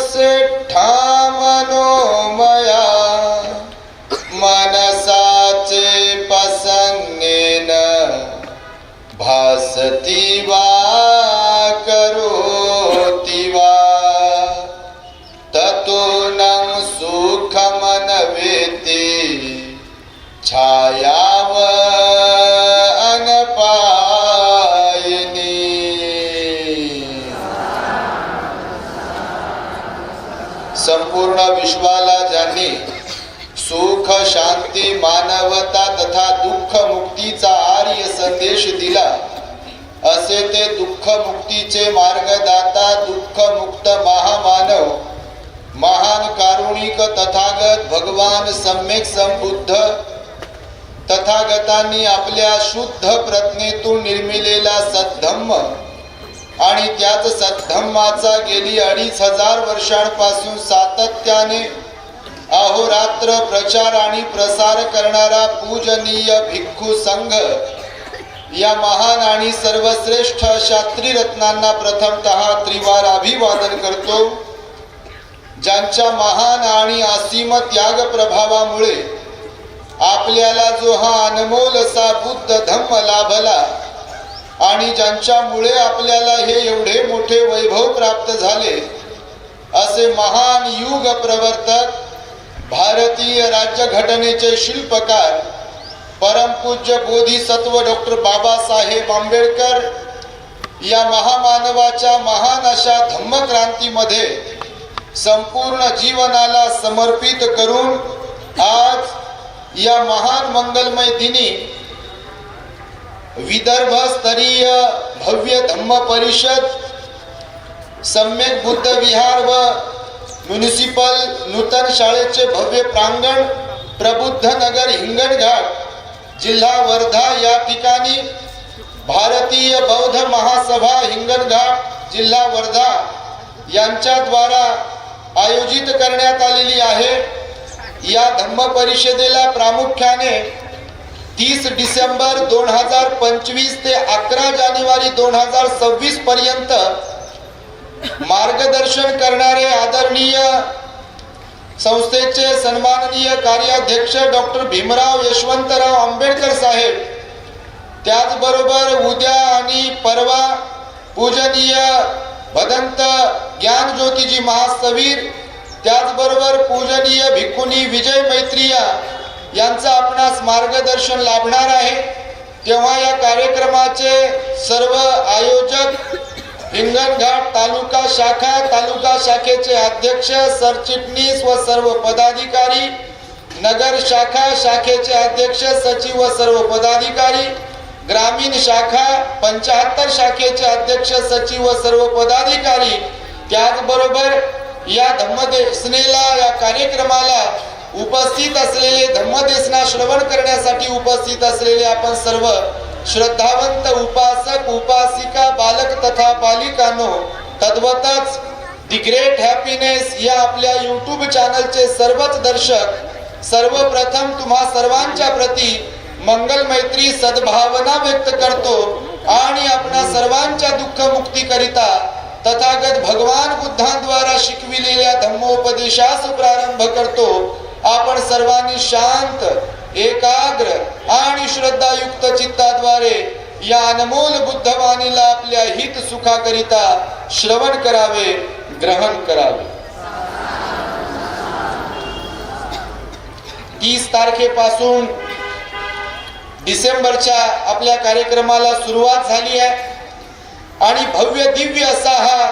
सेठा मनोमया मनसाचे पसंगेन भासती वा करोति वा ततोनं सुखमनवेति छायाव अनपायिनी। संपूर्ण विश्वाला ज्यांनी सुख शांती मानवता तथा दुःख मुक्तीचा आर्य संदेश दिला असे ते दुःख मुक्तीचे मार्गदाता दुःख मुक्त महामानव महान कारुणिक तथागत भगवान सम्यक संबुद्ध तथागतांनी आपल्या शुद्ध प्रज्ञेतून निर्मिलेला सद्धम्म आणि त्याच सद्धम्माचा गेली 2500 वर्षांपासून सातत्याने अहोरात्र प्रचार आणि प्रसार करणारा पूजनीय भिक्खू संघ या महान आणि सर्वश्रेष्ठ अशा त्रिरत्नांना प्रथमतः त्रिवार अभिवादन करतो, ज्यांच्या महान आणि असीम त्याग प्रभावामुळे आपल्याला जो हा अनमोल असा बुद्ध धम्म लाभला आणि ज्यांच्यामुळे आपल्याला हे एवढे मोठे वैभव प्राप्त झाले असे महान युग प्रवर्तक भारतीय राज्यघटनेचे शिल्पकार परमपूज्य बोधिसत्व डॉक्टर बाबासाहेब आंबेडकर या महामानवाच्या महान अशा धम्मक्रांतीमध्ये संपूर्ण जीवनाला समर्पित करून आज या महान मंगलमय दिनी विदर्भ स्तरीय भव्य धम्म परिषद सम्यक बुद्ध विहार व म्युनिसिपल नूतन शाळेचे भव्य प्रांगण प्रबुद्ध नगर हिंगणघाट जिल्हा वर्धा या ठिकाणी भारतीय बौद्ध महासभा हिंगणघाट जिल्हा वर्धा यांच्या द्वारा आयोजित करण्यात आलेली आहे। या धम्म परिषदेला प्रामुख्याने 30 डिसेंबर 2025 ते 11 जानेवारी 2026 पर्यंत मार्गदर्शन करणारे आदरणीय संस्थेचे सन्माननीय कार्याध्यक्ष डॉक्टर भीमराव यशवंतराव आंबेडकर साहेब, त्याचबरोबर उद्या आणि परवा पूजनीय भदंत ज्ञानज्योतीजी महासवीर, त्याचबरोबर पूजनीय भिक्खुनी विजय मैत्रिया यांचा आपणास मार्गदर्शन लाभणार आहे। तेव्हा या कार्यक्रमाचे सर्व आयोजक हिंगणघाट तालुका शाखेचे अध्यक्ष सरचिटणीस व सर्व पदाधिकारी, नगर शाखेचे अध्यक्ष सचिव व सर्व पदाधिकारी, ग्रामीण शाखा 75 शाखेचे अध्यक्ष सचिव व सर्व पदाधिकारी, त्याचबरोबर या धम्मदेसनेला या कार्यक्रमाला उपस्थित असलेले धम्मदेसना श्रवण करण्यासाठी उपस्थित असलेले आपण सर्व श्रद्धावंत उपासक उपासिका बालक तथा बालिकांनो, तद्वतच दी ग्रेट हॅपीनेस या आपल्या यूट्यूब चॅनलचे सर्वच दर्शक, सर्वप्रथम तुम्हा सर्वांच्या प्रती मंगल मैत्री सद्भावना व्यक्त करतो आणि आपणा सर्वांच्या दुःख मुक्ती करिता तथागत भगवान बुद्धांद्वारा शिकविलेल्या धम्मोपदेशास प्रारंभ करतो। आपण सर्वांनी शांत एकाग्र आणि श्रद्धायुक्त चित्ताद्वारे या अनमोल बुद्धवाणीला आपल्या हित सुखाकरिता श्रवण करावे, ग्रहण करावे। 30 तारखेपासून डिसेंबरच्या आपल्या कार्यक्रमाला सुरुवात झाली आहे आणि भव्य दिव्य असा हा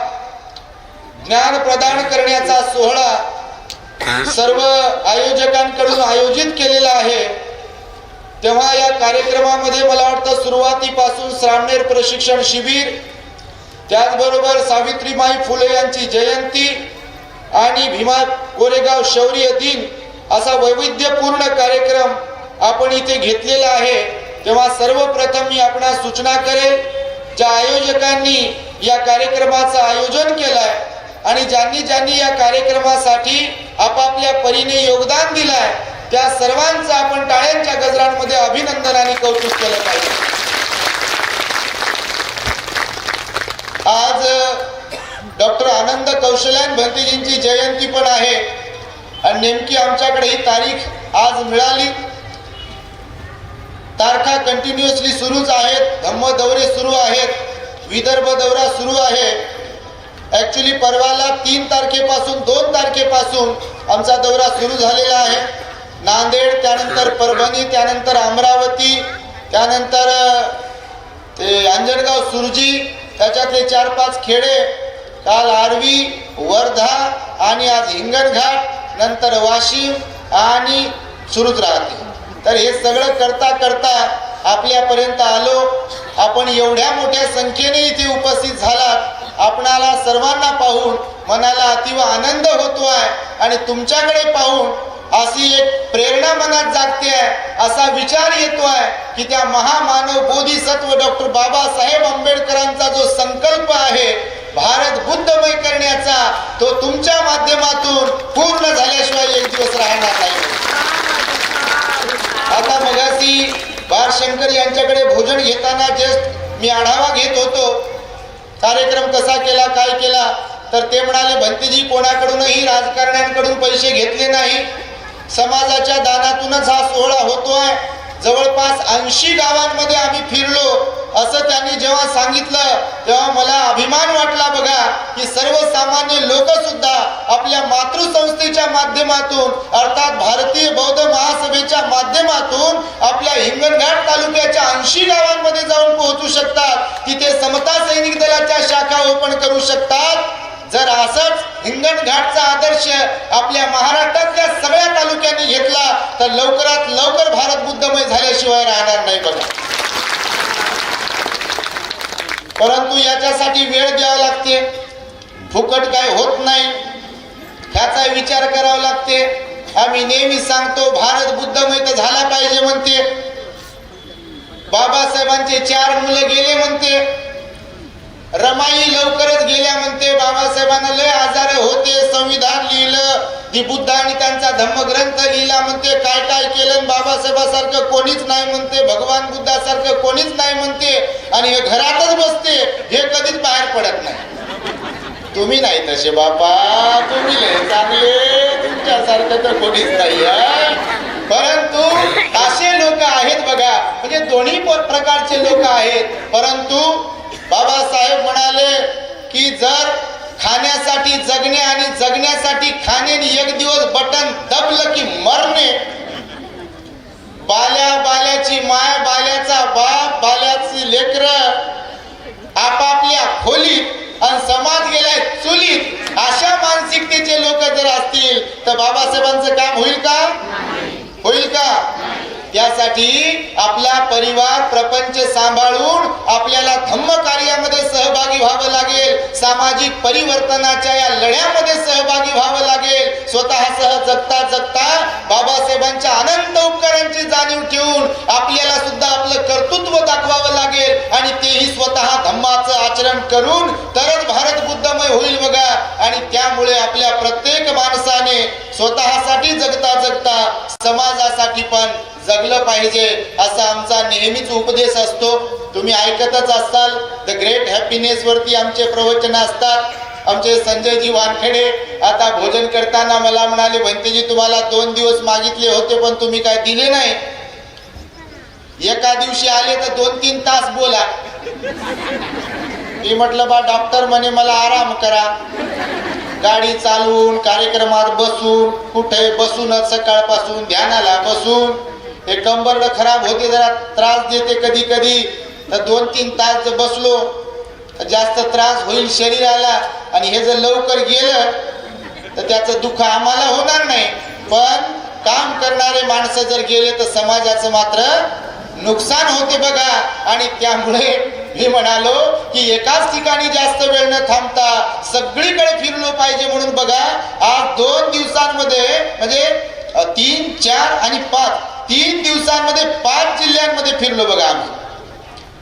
ज्ञान प्रदान करण्याचा सोहळा सर्व आयोजकांकडून आयोजित केलेला आहे। तेव्हा या कार्यक्रमामध्ये मला वाटतं सुरुवातीपासून सामनेर प्रशिक्षण शिबिर, त्याचबरोबर सावित्रीबाई फुले यांची जयंती आणि भीमा कोरेगाव शौर्य दिन असा वैविध्यपूर्ण कार्यक्रम आपण इथे घेतलेला आहे। तेव्हा सर्वप्रथम मी आपणास सूचना करेल, ज्या आयोजकांनी या कार्यक्रमाचं आयोजन केलंय आणि ज्यांनी या कार्यक्रमासाठी आपापल्या परीने योगदान दिलंय त्या सर्वांचं आपण टाळ्यांच्या गजरांमध्ये अभिनंदन आणि कौतुक केलं पाहिजे। आज डॉक्टर आनंद कौशल्यान भंतेजींची जयंती पण आहे आणि नेमकी आमच्याकडे ही तारीख आज मिळाली। तारखा कंटिन्युअसली सुरूच आहेत, धम्म दौरे सुरू आहेत, विदर्भ दौरा सुरू आहे। ऍक्च्युली परवाला 3 तारखेपासून 2 तारखेपासून आमचा दौरा सुरू झालेला आहे। नांदेड, त्यानंतर परभणी, त्यानंतर अमरावती, त्यानंतर ते अंजनगाव सुरजी, त्याच्यातले 4-5 खेडे, काल आर्वी, वर्धा आणि आज हिंगणघाट, नंतर वाशिम आणि सुरूच राहते। तर हे सगळं करता करता आपल्यापर्यंत आलो। आपण एवढ्या मोठ्या संख्येने इथे उपस्थित झालात, आपणाला सर्वांना पाहून मनाला अतिव आनंद होतोय आणि तुमच्याकडे पाहून अशी एक प्रेरणा मनात जागते आहे, असा विचार येतोय की त्या महामानव बोधिसत्व डॉक्टर बाबासाहेब आंबेडकरांचा जो संकल्प आहे भारत बुद्धमय करण्याचा, तो तुमच्या माध्यमातून पूर्ण झाल्याशिवाय एक दिवस राहणार नाही। आता मगाशी बाळशंकर यांच्याकडे भोजन घेताना जस्ट मी आढावा घेत होतो, कार्यक्रम कसा केला, काय केला, तर ते म्हणाले भंतेजी कोणाकडूनही राजकारण्यांकडून पैसे घेतले नाही, समाजाच्या दानातूनच हा सोहळा होतोय। जवळपास 80 गावांमध्ये आम्ही फिरलो, असं त्यांनी जेव्हा सांगितलं तेव्हा मला अभिमान वाटला बघा की सर्वसामान्य लोक सुद्धा आपल्या मातृसंस्थेच्या माध्यमातून अर्थात भारतीय बौद्ध महासभेच्या माध्यमातून आपल्या हिंगणघाट तालुक्याच्या 80 गावांमध्ये जाऊन पोहोचू शकतात, तिथे समता सैनिक दलाच्या शाखा ओपन करू शकतात। जर असंच हिंगणघाटचा आदर्श आपल्या महाराष्ट्रातल्या सगळ्या तालुक्यांनी घेतला तर लवकरात लवकर भारत बुद्धमय झाल्याशिवाय राहणार नाही बघा। परंतु याच्यासाठी वेळ द्यावा लागते, फुकट काय होत नाही, ह्याचा विचार करावा लागते। आम्ही नेहमी सांगतो भारत बुद्धमय तर झाला पाहिजे म्हणते, बाबासाहेबांचे 4 मुलं गेले म्हणते, रमाई लवकरच गेल्या म्हणते, बाबासाहेबांना लय आजार होते, संविधान लिहिलं, दी बुद्ध आणि त्यांचा धम्मग्रंथ लिहिला म्हणते, काय काय केलं, बाबासाहेबासारखं कोणीच नाही म्हणते, भगवान बुद्धासारखं कोणीच नाही म्हणते, आणि हे घरातच बसते, हे कधीच बाहेर पडत नाही। तुम्ही नाही तसे बापा, तुम्ही लय चांगले, तुमच्यासारखं तर कोणीच नाही आहे। परंतु असे लोक आहेत बघा, म्हणजे दोन्ही प्रकारचे लोक आहेत। परंतु बाबासाहेब म्हणाले की जर खाण्यासाठी जगणे आणि जगण्यासाठी खाणे एक दिवस बटन दबलं की मरणे, बाल्या बाल्याची माय, बाल्याचा बाप, बाल्याची लेकर आपापल्या खोलीत आणि समाज गेलाय चुलीत, अशा मानसिकतेचे लोक जर असतील तर बाबासाहेबांचं काम होईल का? होईल का? त्यासाठी आपला परिवार प्रपंच सांभाळून आपल्याला धम्म कार्यामध्ये सहभागी व्हावं लागेल, सामाजिक परिवर्तनाच्या या लढ्यामध्ये सहभागी व्हावं लागेल। स्वतःसह जगता जगता बाबासाहेबांच्या अनंत उपकारांची जाणीव ठेवून आपल्याला सुद्धा आपलं कर्तृत्व दाखवावं लागेल आणि तेही स्वतः धम्माचं आचरण करून तरच भारत बुद्धमय होईल बघा। आणि त्यामुळे आपल्या प्रत्येक माणसाने स्वतःसाठी जगता जगता समाजासाठी पण जगलं पाहिजे, असा आमचा नेहमीच उपदेश असतो। तुम्ही ऐकतच असाल, द ग्रेट हॅपीनेस वरती आमचे प्रवचन असतात। आमचे संजयजी वानखेडे आता भोजन करताना मला म्हणाले, भंतेजी तुम्हाला 2 दिवस मागितले होते पण तुम्ही काय दिले नाही, एका दिवशी आले तर 2-3 तास बोला। मी म्हटलं बा डॉक्टर म्हणे मला आराम करा, गाडी चालवून कार्यक्रमात बसून, कुठे बसूनच सकाळपासून ध्यानाला बसून, हे कंबरड खराब होते, जरा त्रास देते कधी कधी, तर 2-3 तास जर बसलो जास्त त्रास होईल शरीराला, आणि हे जर लवकर गेलं तर त्याचं दुःख आम्हाला होणार नाही, पण काम करणारे माणसं जर गेले तर समाजाचं मात्र नुकसान होते बघा। आणि त्यामुळे मी म्हणालो की एकाच ठिकाणी जास्त वेळ न थांबता सगळीकडे फिरलो पाहिजे, म्हणून बघा आज 2 दिवसांमध्ये म्हणजे 3, 4 आणि 5 3 दिवसांमध्ये 5 जिल्ह्यांमध्ये फिरलो बघा। आम्ही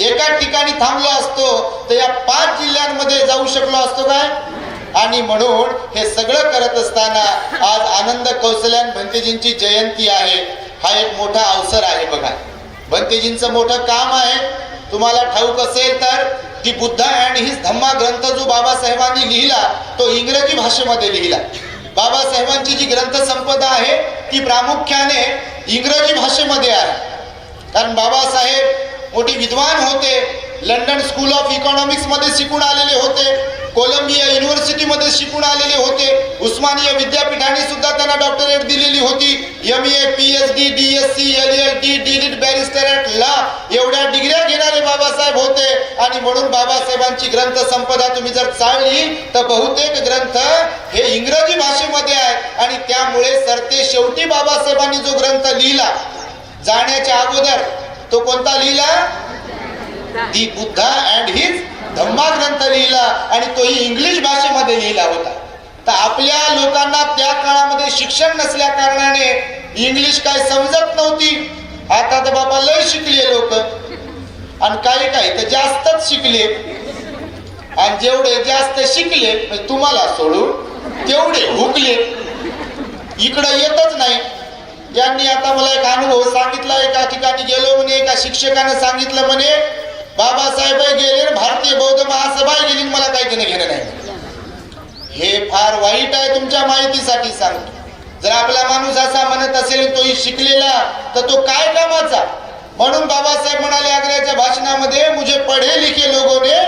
एका ठिकाणी थांबलो असतो तर या 5 जिल्ह्यांमध्ये जाऊ शकलो असतो काय? आणि म्हणून हे सगळं करत असताना आज आनंद कौशल्यान भंतेजींची जयंती आहे, हा एक मोठा अवसर आहे बघा। भंतेजींचं मोठं काम आहे, तुम्हाला ठाऊक असेल तर दी बुद्धा अँड हिज धम्मा ग्रंथ जो बाबासाहेबांनी लिहिला तो इंग्रजी भाषेमध्ये लिहिला. बाबासाहेबांची जी ग्रंथ संपदा आहे ती प्रामुख्याने इंग्रजी भाषेमध्ये आहे. कारण बाबासाहेब मोठे विद्वान होते. लंडन स्कूल ऑफ इकॉनॉमिक्स मध्ये शिकून आलेले होते. कोलंबिया युनिव्हर्सिटीमध्ये शिकून आलेले होते. उस्मानिया विद्यापीठाने सुद्धा त्यांना डॉक्टरेट दिलेली होती. MA, PhD, DSc, LLD, D.Litt, barrister at law एवढ्या डिग्र्या घेणारे बाबासाहेब होते. आणि म्हणून बाबासाहेबांची ग्रंथ संपदा तुम्ही जर चालली तर बहुतेक ग्रंथ हे इंग्रजी भाषेमध्ये आहे. आणि त्यामुळे सरते शेवटी बाबासाहेबांनी जो ग्रंथ लिहिला जाण्याच्या अगोदर तो कोणता लिहिला? दी बुद्धा अँड हिज धम्मा ग्रंथ लिहिला आणि तोही इंग्लिश भाषेमध्ये लिहिला होता. तर आपल्या लोकांना त्या काळामध्ये शिक्षण नसल्या कारणाने इंग्लिश काय समजत नव्हती. आता तर बाबा लय शिकले लोक आणि काही काही तर जास्तच शिकले. आणि जेवढे जास्त शिकले तुम्हाला सोडून तेवढे हुकले, इकडं येतच नाही. यांनी आता मला एक अनुभव सांगितला. एका ठिकाणी गेलो म्हणे, एका शिक्षकाने सांगितलं म्हणे बाबासाहेब गेले भारतीय बौद्ध महासभा गेली, मला काही त्याने घेणं नाही. हे फार वाईट आहे. तुमच्या माहितीसाठी सांगतो. जर आपला माणूस असा म्हणत असेल तोही शिकलेला तर तो काय कामाचा. म्हणून बाबासाहेब म्हणाले आग्र्याच्या भाषणामध्ये, मुझे पढे लिखे लोगों ने,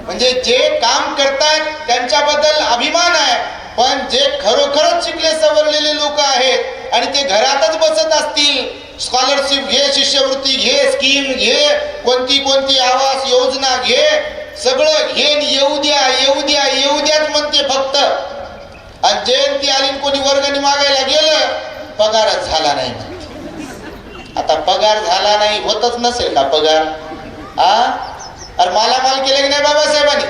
म्हणजे जे काम करतात त्यांच्याबद्दल अभिमान आहे. पण जे खरोखरच शिकले सवरलेले लोक आहेत आणि ते घरातच बसत असतील, स्कॉलरशिप घे, शिष्यवृत्ती घे, स्कीम घे, कोणती कोणती आवास योजना घे, सगळं घेन येऊ द्या येऊ द्या येऊ द्याच म्हणते फक्त. आणि जयंती आली कोणी वर्गणी मागायला गेलं पगारच झाला नाही. आता पगार झाला नाही होतच नसेल का पगार? अरे मालामाल केले की नाही बाबासाहेबांनी?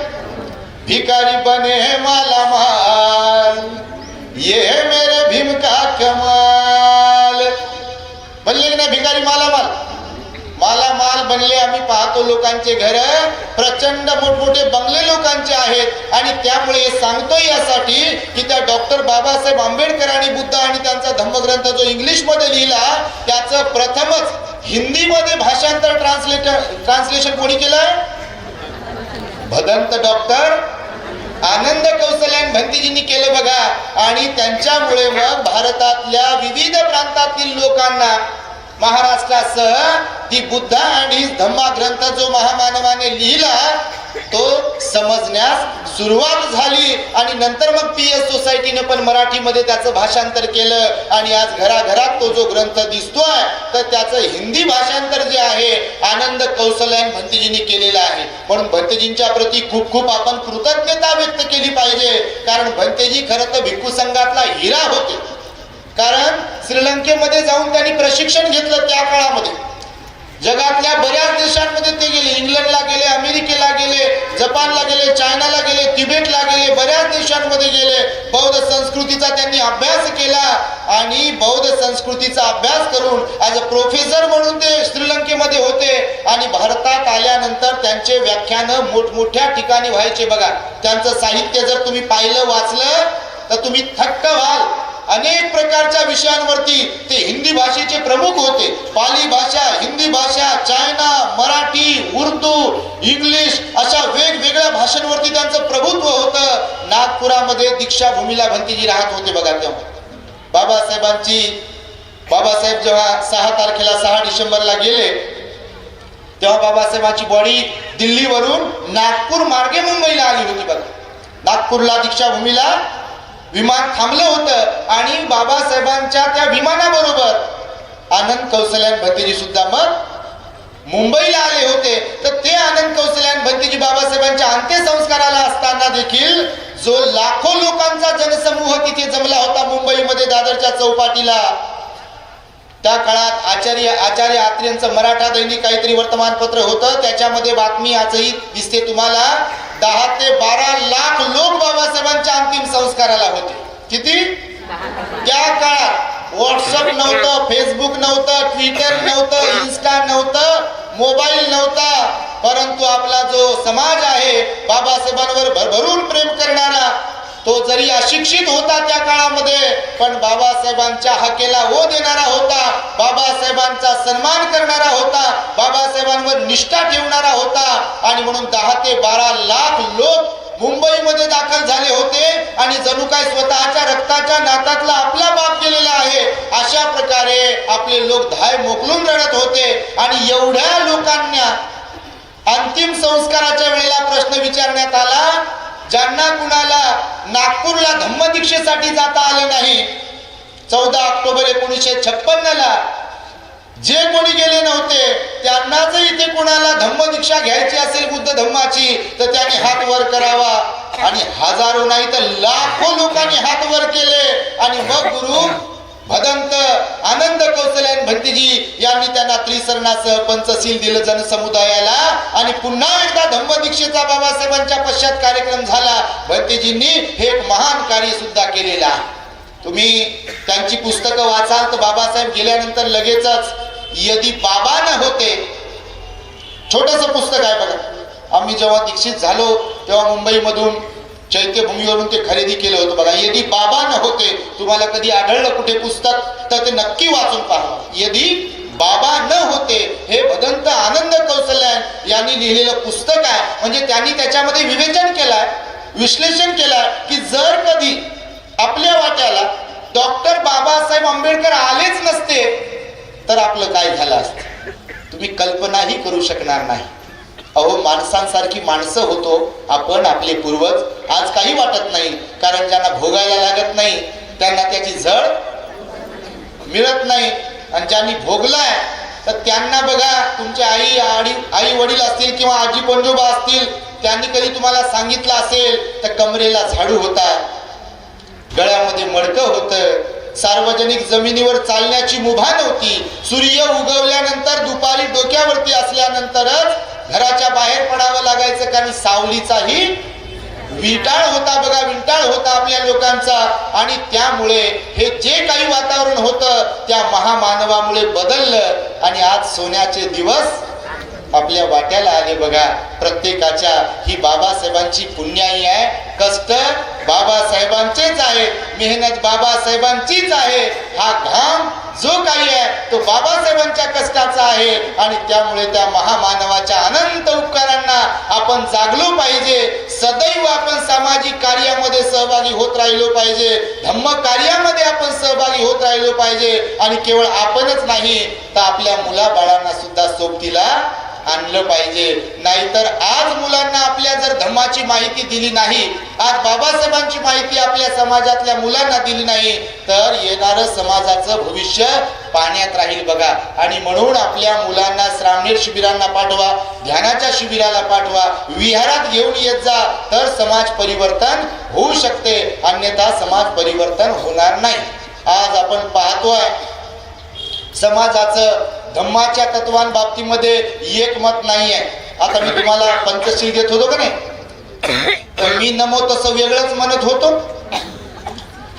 भिकारी बने मालामाल ये मेरे भीम का कमाल बनले की नाही? भिकारी मालामाल मालामाल बनले. आम्ही पाहतो लोकांचे घर प्रचंड मोठमोठे बंगले लोकांचे आहेत. आणि त्यामुळे सांगतो यासाठी की त्या डॉक्टर बाबासाहेब आंबेडकरांनी बुद्ध आणि त्यांचा धम्मग्रंथ जो इंग्लिश मध्ये लिहिला त्याचं प्रथमच हिंदीमध्ये भाषांतर ट्रान्सलेशन कोणी केलंय? भदंत डॉक्टर आनंद कौशल्यान भंतीजींनी केलं बघा. आणि त्यांच्यामुळे मग भारतातल्या विविध प्रांतातील लोकांना महाराष्ट्रासह ती बुद्धा आणि धम्मा ग्रंथ जो महामानवाने लिहिला तो समजण्यास सुरुवात झाली. आणि नंतर मग PS सोसायटीने पण मराठीमध्ये त्याचं भाषांतर केलं. आणि आज घराघरात तो जो ग्रंथ दिसतोय तर त्याचं हिंदी भाषांतर जे आहे आनंद कौशल्यान भंतीजींनी केलेलं आहे. म्हणून भंतेजींच्या प्रती खूप खूप आपण कृतज्ञता व्यक्त केली पाहिजे. कारण भंतेजी खरं तर भिक्खू संघातला हिरा होते. कारण श्रीलंकेमध्ये जाऊन त्यांनी प्रशिक्षण घेतलं. त्या काळामध्ये जगातल्या बऱ्याच देशांमध्ये ते गेले. इंग्लंडला गेले, अमेरिकेला गेले, जपानला गेले, चायनाला गेले, तिबेटला गेले, बऱ्याच देशांमध्ये गेले. बौद्ध संस्कृतीचा त्यांनी अभ्यास केला. आणि बौद्ध संस्कृतीचा अभ्यास करून ॲज अ प्रोफेसर म्हणून ते श्रीलंकेमध्ये होते. आणि भारतात आल्यानंतर त्यांचे व्याख्यान मोठमोठ्या ठिकाणी व्हायचे बघा. त्यांचं साहित्य जर तुम्ही पाहिलं वाचलं तर तुम्ही थक्क व्हाल. अनेक प्रकारच्या विषयांवरती ते हिंदी भाषेचे प्रमुख होते. पाली भाषा, हिंदी भाषा, चायना, मराठी, उर्दू, इंग्लिश अशा वेगवेगळ्या भाषांवरती त्यांचं प्रभुत्व होतं. नागपुरामध्ये दीक्षाभूमीला भंतीजी राहत होते बघा. तेव्हा बाबासाहेब जेव्हा 6 डिसेंबरला गेले तेव्हा बाबासाहेबांची बॉडी दिल्लीवरून नागपूर मार्गे मुंबईला आली होती बघा. नागपूरला दीक्षाभूमीला विमान थांबलं होतं आणि बाबासाहेबांच्या त्या विमानाबरोबर आनंद कौशल्यान भंतेजी सुद्धा मग मुंबईला आले होते. तर ते आनंद कौशल्यान भंतेजी बाबासाहेबांच्या अंत्यसंस्काराला असताना देखील जो लाखो लोकांचा जनसमूह तिथे जमला होता मुंबईमध्ये दादरच्या चौपाटीला. त्या काळात आचार्य आत्रेंचं मराठा दैनिक काहीतरी वर्तमानपत्र होतं. त्याच्यामध्ये बातमी आजही दिसते तुम्हाला. 10 ते 12 लाख लोक बाबासाहेबांच्या अंतिम संस्काराला होते. किती? त्या काळात व्हॉट्सअप नव्हतं, फेसबुक नव्हतं, ट्विटर नव्हतं, इन्स्टा नव्हतं, मोबाईल नव्हता. परंतु आपला जो समाज आहे बाबासाहेबांवर भरभरून प्रेम करणारा तो जरी अशिक्षित होता त्या काळामध्ये, पण बाबासाहेबांच्या हाकेला ओ देणारा होता, बाबासाहेबांचा सन्मान करणारा होता, बाबासाहेबांवर निष्ठा ठेवणारा होता. आणि म्हणून 10 ते 12 लाख लोक मुंबईमध्ये दाखल झाले होते आणि जणू काय स्वतःच्या रक्ताच्या नातातला आपला बाप गेलेला आहे अशा प्रकारे आपले लोक धाय मोकलून रडत होते. आणि एवढ्या लोकांना अंतिम संस्काराच्या वेळेला प्रश्न विचारण्यात आला, ज्यांना कुणाला नागपूरला धम्मदीक्षेसाठी जाता आलं नाही 14 ऑक्टोबर 1956 ला, जे कोणी गेले नव्हते त्यांना जर इथे कोणाला धम्मदीक्षा घ्यायची असेल बुद्ध धम्माची तर त्यांनी हात वर करावा. आणि हजारो नाही तर लाखो लोकांनी हात वर केले. आणि मग गुरु भदंत आनंद कौशल्यान भंतीजी यांनी त्यांना त्रिसरणासह पंचशील दिलं जनसमुदायाला. आणि पुन्हा एकदा धम्मदीक्षेचा बाबासाहेबांच्या पश्चात कार्यक्रम झाला. भंतीजींनी हे एक महान कार्य सुद्धा केलेलं आहे. तुम्ही त्यांची पुस्तकं वाचाल तर बाबासाहेब गेल्यानंतर लगेचच यदि बाबा न होते, छोटस पुस्तक आहे बघा. आम्ही जेव्हा दीक्षित झालो तेव्हा मुंबईमधून चैत्यभूमीवरून ते खरेदी केलं होतं बघा. यदि बाबा न होते, तुम्हाला कधी आढळलं कुठे पुस्तक तर ते नक्की वाचून पहा. यदि बाबा न होते हे भदंत आनंद कौशल्यान यांनी लिहिलेलं पुस्तक आहे. म्हणजे त्यांनी त्याच्यामध्ये विवेचन केलंय, विश्लेषण केलंय की जर कधी आपल्या वाट्याला डॉक्टर बाबासाहेब आंबेडकर आलेच नसते तर आपलं काय झालं असतं तुम्ही कल्पनाही करू शकणार नाही. अहो, माणसांसारखी माणसं होतो आपण, आपले पूर्वज. आज काही वाटत नाही, कारण ज्यांना भोगायला लागत नाही त्यांना त्याची झळ मिळत नाही. आणि ज्यांनी भोगलाय तर त्यांना बघा, तुमचे आई वडील असतील किंवा आजी पणजोबा असतील, त्यांनी कधी तुम्हाला सांगितलं असेल तर कमरेला झाडू होता, गळ्यामध्ये मडकं होतं, सार्वजनिक जमिनीवर चालण्याची मुभा नव्हती, सूर्य उगवल्यानंतर दुपारी डोक्यावरती असल्यानंतरच घराच्या बाहेर पडावं लागायचं, कारण सावलीचाही विटाळ होता बघा, विंटाळ होता आपल्या लोकांचा. आणि त्यामुळे हे जे काही वातावरण होतं त्या महामानवामुळे बदललं. आणि आज सोन्याचे दिवस आपल्या वाट्याला आले बघा. प्रत्येकाच्या ही बाबासाहेबांची पुण्याई आहे. कष्ट बाबासाहेबांचेच आहे, मेहनत बाबासाहेबांचीच आहे. हा घाम जो काही आहे तो बाबासाहेबांच्या कष्टाचा आहे. आणि त्यामुळे त्या महामानवाच्या अनंत उपकारांना आपण जागलो पाहिजे. सदैव आपण सामाजिक कार्यामध्ये सहभागी होत राहिलो पाहिजे, धम्म कार्यामध्ये आपण सहभागी होत राहिलो पाहिजे. आणि केवळ आपणच नाही तर आपल्या मुलाबाळांना सुद्धा सोबतीला आणलं पाहिजे. नाहीतर आज मुलांना आपल्या जर धम्माची माहिती दिली नाही, आज बाबासाहेबांची माहिती आपल्या समाजातल्या मुलांना दिली नाही तर येणारं समाजाचं भविष्य पाण्यात राहील बघा. आणि म्हणून आपल्या मुलांना श्रामणेर शिबिरांना पाठवा, ध्यानाच्या शिबिराला पाठवा, विहारात घेऊन येत जा, तर समाज परिवर्तन होऊ शकते, अन्यथा समाज परिवर्तन होणार नाही. आज आपण पाहतोय समाजाचं धम्माच्या तत्वां बाबतीमध्ये एकमत नाही आहे. आता मी तुम्हाला पंचशील देत होतो का नाही, तर मी नमो तसं वेगळंच म्हणत होतो,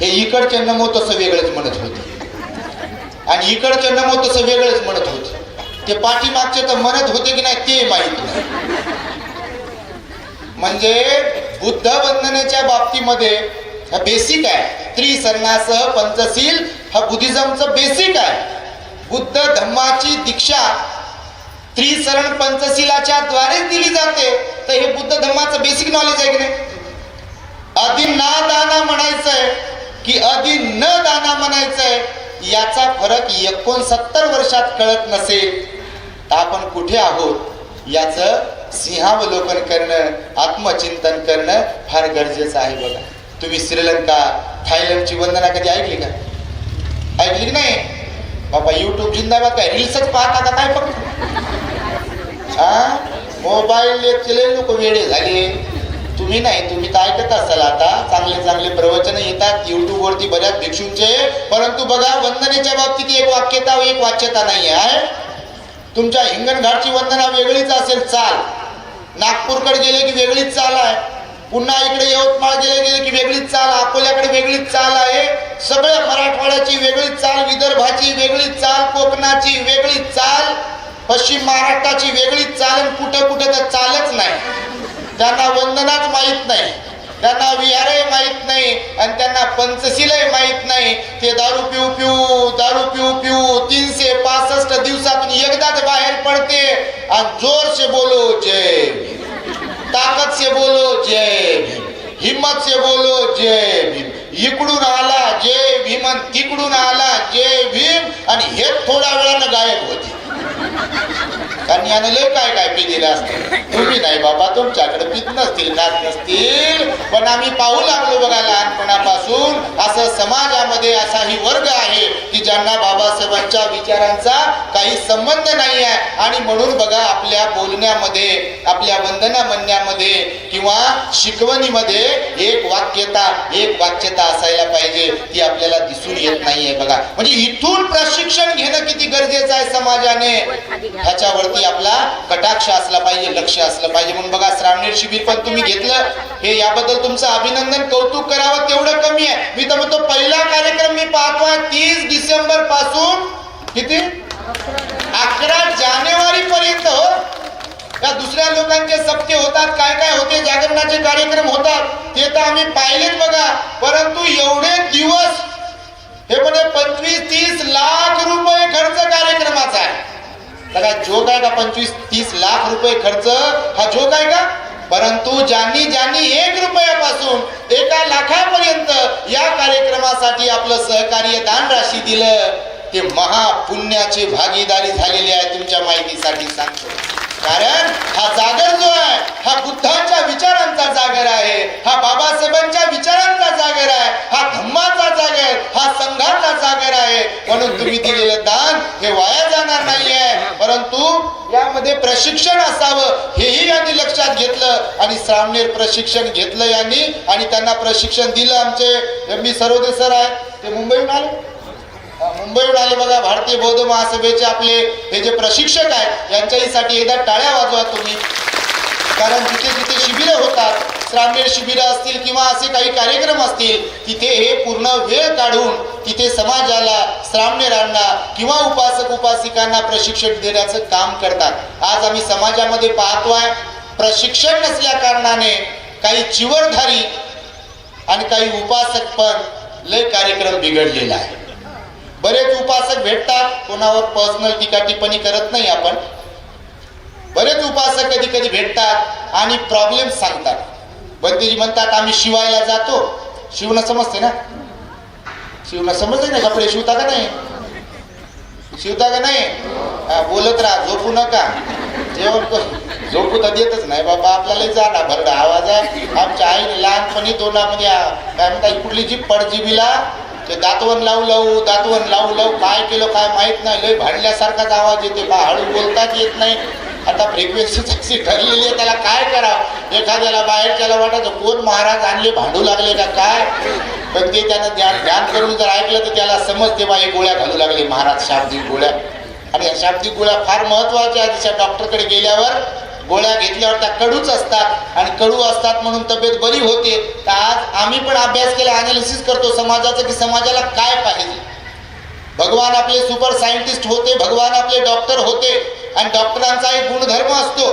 हे इकडचे नमो तसं वेगळंच म्हणत होते, आणि इकडचे नमो तसं वेगळंच म्हणत होते. ते पाठीमागचे तर म्हणत होते की नाही ते माहित नाही. म्हणजे बुद्ध वंदनेच्या बाबतीमध्ये हा बेसिक आहे. त्रिसरणासह पंचशील हा बुद्धिझमचं बेसिक आहे. बुद्ध धम्माची दीक्षा त्रिसरण पंचशिलाच्या द्वारे दिली जाते. तर हे बुद्ध धम्माचं बेसिक नॉलेज आहे की नाही. आधी ना दाना म्हणायचंय की आधी न दाना म्हणायचंय, याचा फरक 69 वर्षात कळत नसेल तर आपण कुठे आहोत याचं सिंहावलोकन करणं, आत्मचिंतन करणं फार गरजेचं आहे बघा. तुम्ही श्रीलंका, थायलंडची वंदना कधी ऐकली का? ऐकली की नाही बाबा? युट्यूब जिंदाबाद काय रील्सच पाहता का काय? फक्त मोबाईल लेक्चरले लोक वेडे झाले. तुम्ही नाही, तुम्ही तर ऐकत असाल आता, चांगले चांगले प्रवचन येतात युट्यूब वरती बऱ्याच भिक्षूंचे. परंतु बघा, वंदनेच्या बाबतीत एक वाक्यता एक वाच्यता नाही आहे. तुमच्या हिंगणघाटची वंदना वेगळीच असेल चाल, नागपूरकडे गेले की वेगळीच चाल आहे, पुन्हा इकडे यवतमाळ गेले की वेगळीच चाल, अकोल्याकडे वेगळीच चाल आहे. सगळ्या मराठवाड्याची वेगळीच चाल, विदर्भाची वेगळीच चाल, कोकणाची वेगळीच चाल, पश्चिम महाराष्ट्राची वेगळीच चाल. कुठं कुठं तर चालच नाही, त्यांना वंदनाच माहित नाही. त्यांना विहारही माहित नाही आणि त्यांना पंचशीलही माहित नाही. ते दारू पिऊ पिऊ 365 दिवसातून एकदाच बाहेर पडते आणि जोर से बोलो जय भीम, ताकत से बोलो जय भीम, हिम्मत से बोलो जय भीम. इकडून आला जय भीम आणि तिकडून आला जय भीम आणि हे थोड्या वेळानं गायब होते. कारण यानं लय काय काय पिलेलं असतं. तुम्ही नाही बाबा, तुमच्याकडे पित नसतील, नाच नसतील, पण आम्ही पाहू लागलो बघा लहानपणापासून. असं समाजामध्ये असाही वर्ग आहे की ज्यांना बाबासाहेबांच्या विचारांचा काही संबंध नाही आहे. आणि म्हणून बघा आपल्या बोलण्यामध्ये, आपल्या वंदना म्हणण्यामध्ये किंवा शिकवणीमध्ये एक वाक्यता असायला पाहिजे, ती आपल्याला दिसून येत नाहीये बघा. म्हणजे इथून प्रशिक्षण घेणं किती गरजेचं आहे समाजाने, ह्याच्यावरती आपला कटाक्ष असला पाहिजे, लक्ष असलं पाहिजे. म्हणून बघा श्रावणी शिबिर पण तुम्ही घेतलं, हे याबद्दल तुमचं अभिनंदन, कौतुक करावं तेवढं कमी आहे. मी तर म्हणतो पहिला कार्यक्रम मी पाहतोय 30 डिसेंबर पासून किती 11 जानेवारी पर्यंत. हो, या दुसऱ्या लोकांचे सप्ते होतात, काय काय होते, जागरणाचे कार्यक्रम होतात, ते तर आम्ही पाहिलेच बघा. परंतु एवढे दिवस हे म्हणे 25-30 लाख रुपये खर्च कार्यक्रमाचा आहे. बघा जोक आहे का? 25-30 लाख रुपये खर्च हा जोक आहे का? परंतु ज्यांनी 1 रुपयापासून 1 लाखापर्यंत या कार्यक्रमासाठी आपलं सहकार्य दान राशी दिलं, ते महापुण्याची भागीदारी झालेली आहे. तुमच्या माहितीसाठी सांगतो. कारण हा जागर जो आहे हा बुद्धांच्या विचारांचा जागर आहे, हा बाबासाहेबांच्या विचारांचा जागर आहे, हा धम्माचा जागर, हा संघाचा जागर आहे. म्हणून तुम्ही दिलेलं दान हे वाया जाणार नाहीये. परंतु यामध्ये प्रशिक्षण असावं हेही यांनी लक्षात घेतलं आणि श्रावणेर प्रशिक्षण घेतलं यांनी आणि त्यांना प्रशिक्षण दिलं. आमचे एम.बी. सरोदे सर आहे, ते मुंबईहून आले बघा. भारतीय बौद्ध महासभेचे आपले हे जे प्रशिक्षक आहेत यांच्यासाठी एकदा टाळ्या वाजवा तुम्ही. कारण जिथे जिथे शिबिरं होतात, श्रावणेर शिबिरं असतील किंवा असे काही कार्यक्रम असतील, तिथे हे पूर्ण वेळ काढून तिथे समाजाला, श्रावणेरांना किंवा उपासक उपासिकांना प्रशिक्षण देण्याचं काम करतात. आज आम्ही समाजामध्ये पाहतोय प्रशिक्षण नसल्या कारणाने काही चिवरधारी आणि काही उपासक पण लय कार्यक्रम बिघडलेला आहे. बरेच उपासक भेटतात, कोणावर पर्सनल टीका टिप्पणी करत नाही आपण. बरेच उपासक कधी कधी भेटतात आणि प्रॉब्लेम सांगतात. बंदीजी म्हणतात आम्ही शिवायला जातो. शिवणं समजते ना? शिवणं समजते ना? कपडे शिवता का नाही? शिवता का नाही? बोलत राहा, झोपू नका. जेवण झोपू तर देतच नाही बाबा. आपल्याला जाडा भरडा आवाज आहे. आमच्या आईने लहानपणी तोंडामध्ये काय म्हणतात कुठली जी पडजिबीला ते दातवण लावू काय केलं काय माहित नाही, लय भांडल्यासारखाच आवाज येते बा. हळू बोलताच येत नाही. आता फ्रिक्वेन्सीच अशी ठरलेली आहे, त्याला काय करावं. एखाद्याला बाहेरच्याला वाटायचं कोण महाराज आणले, भांडू लागले का काय. पण ते त्यानं ध्यान करून जर ऐकलं तर त्याला समजते बा हे गोळ्या घालू लागले महाराज, शाब्दिक गोळ्या. आणि या शाब्दिक गोळ्या फार महत्वाच्या आहेत. जशा डॉक्टरकडे गेल्यावर गोळ्या घेतल्यावर त्या कडूच असतात आणि कडू असतात म्हणून तब्येत बरी होते. तर आज आम्ही पण अभ्यास केला, अनालिसिस करतो समाजाचं की समाजाला काय पाहिजे. भगवान आपले सुपर सायंटिस्ट होते, भगवान आपले डॉक्टर होते आणि डॉक्टरांचा एक गुणधर्म असतो.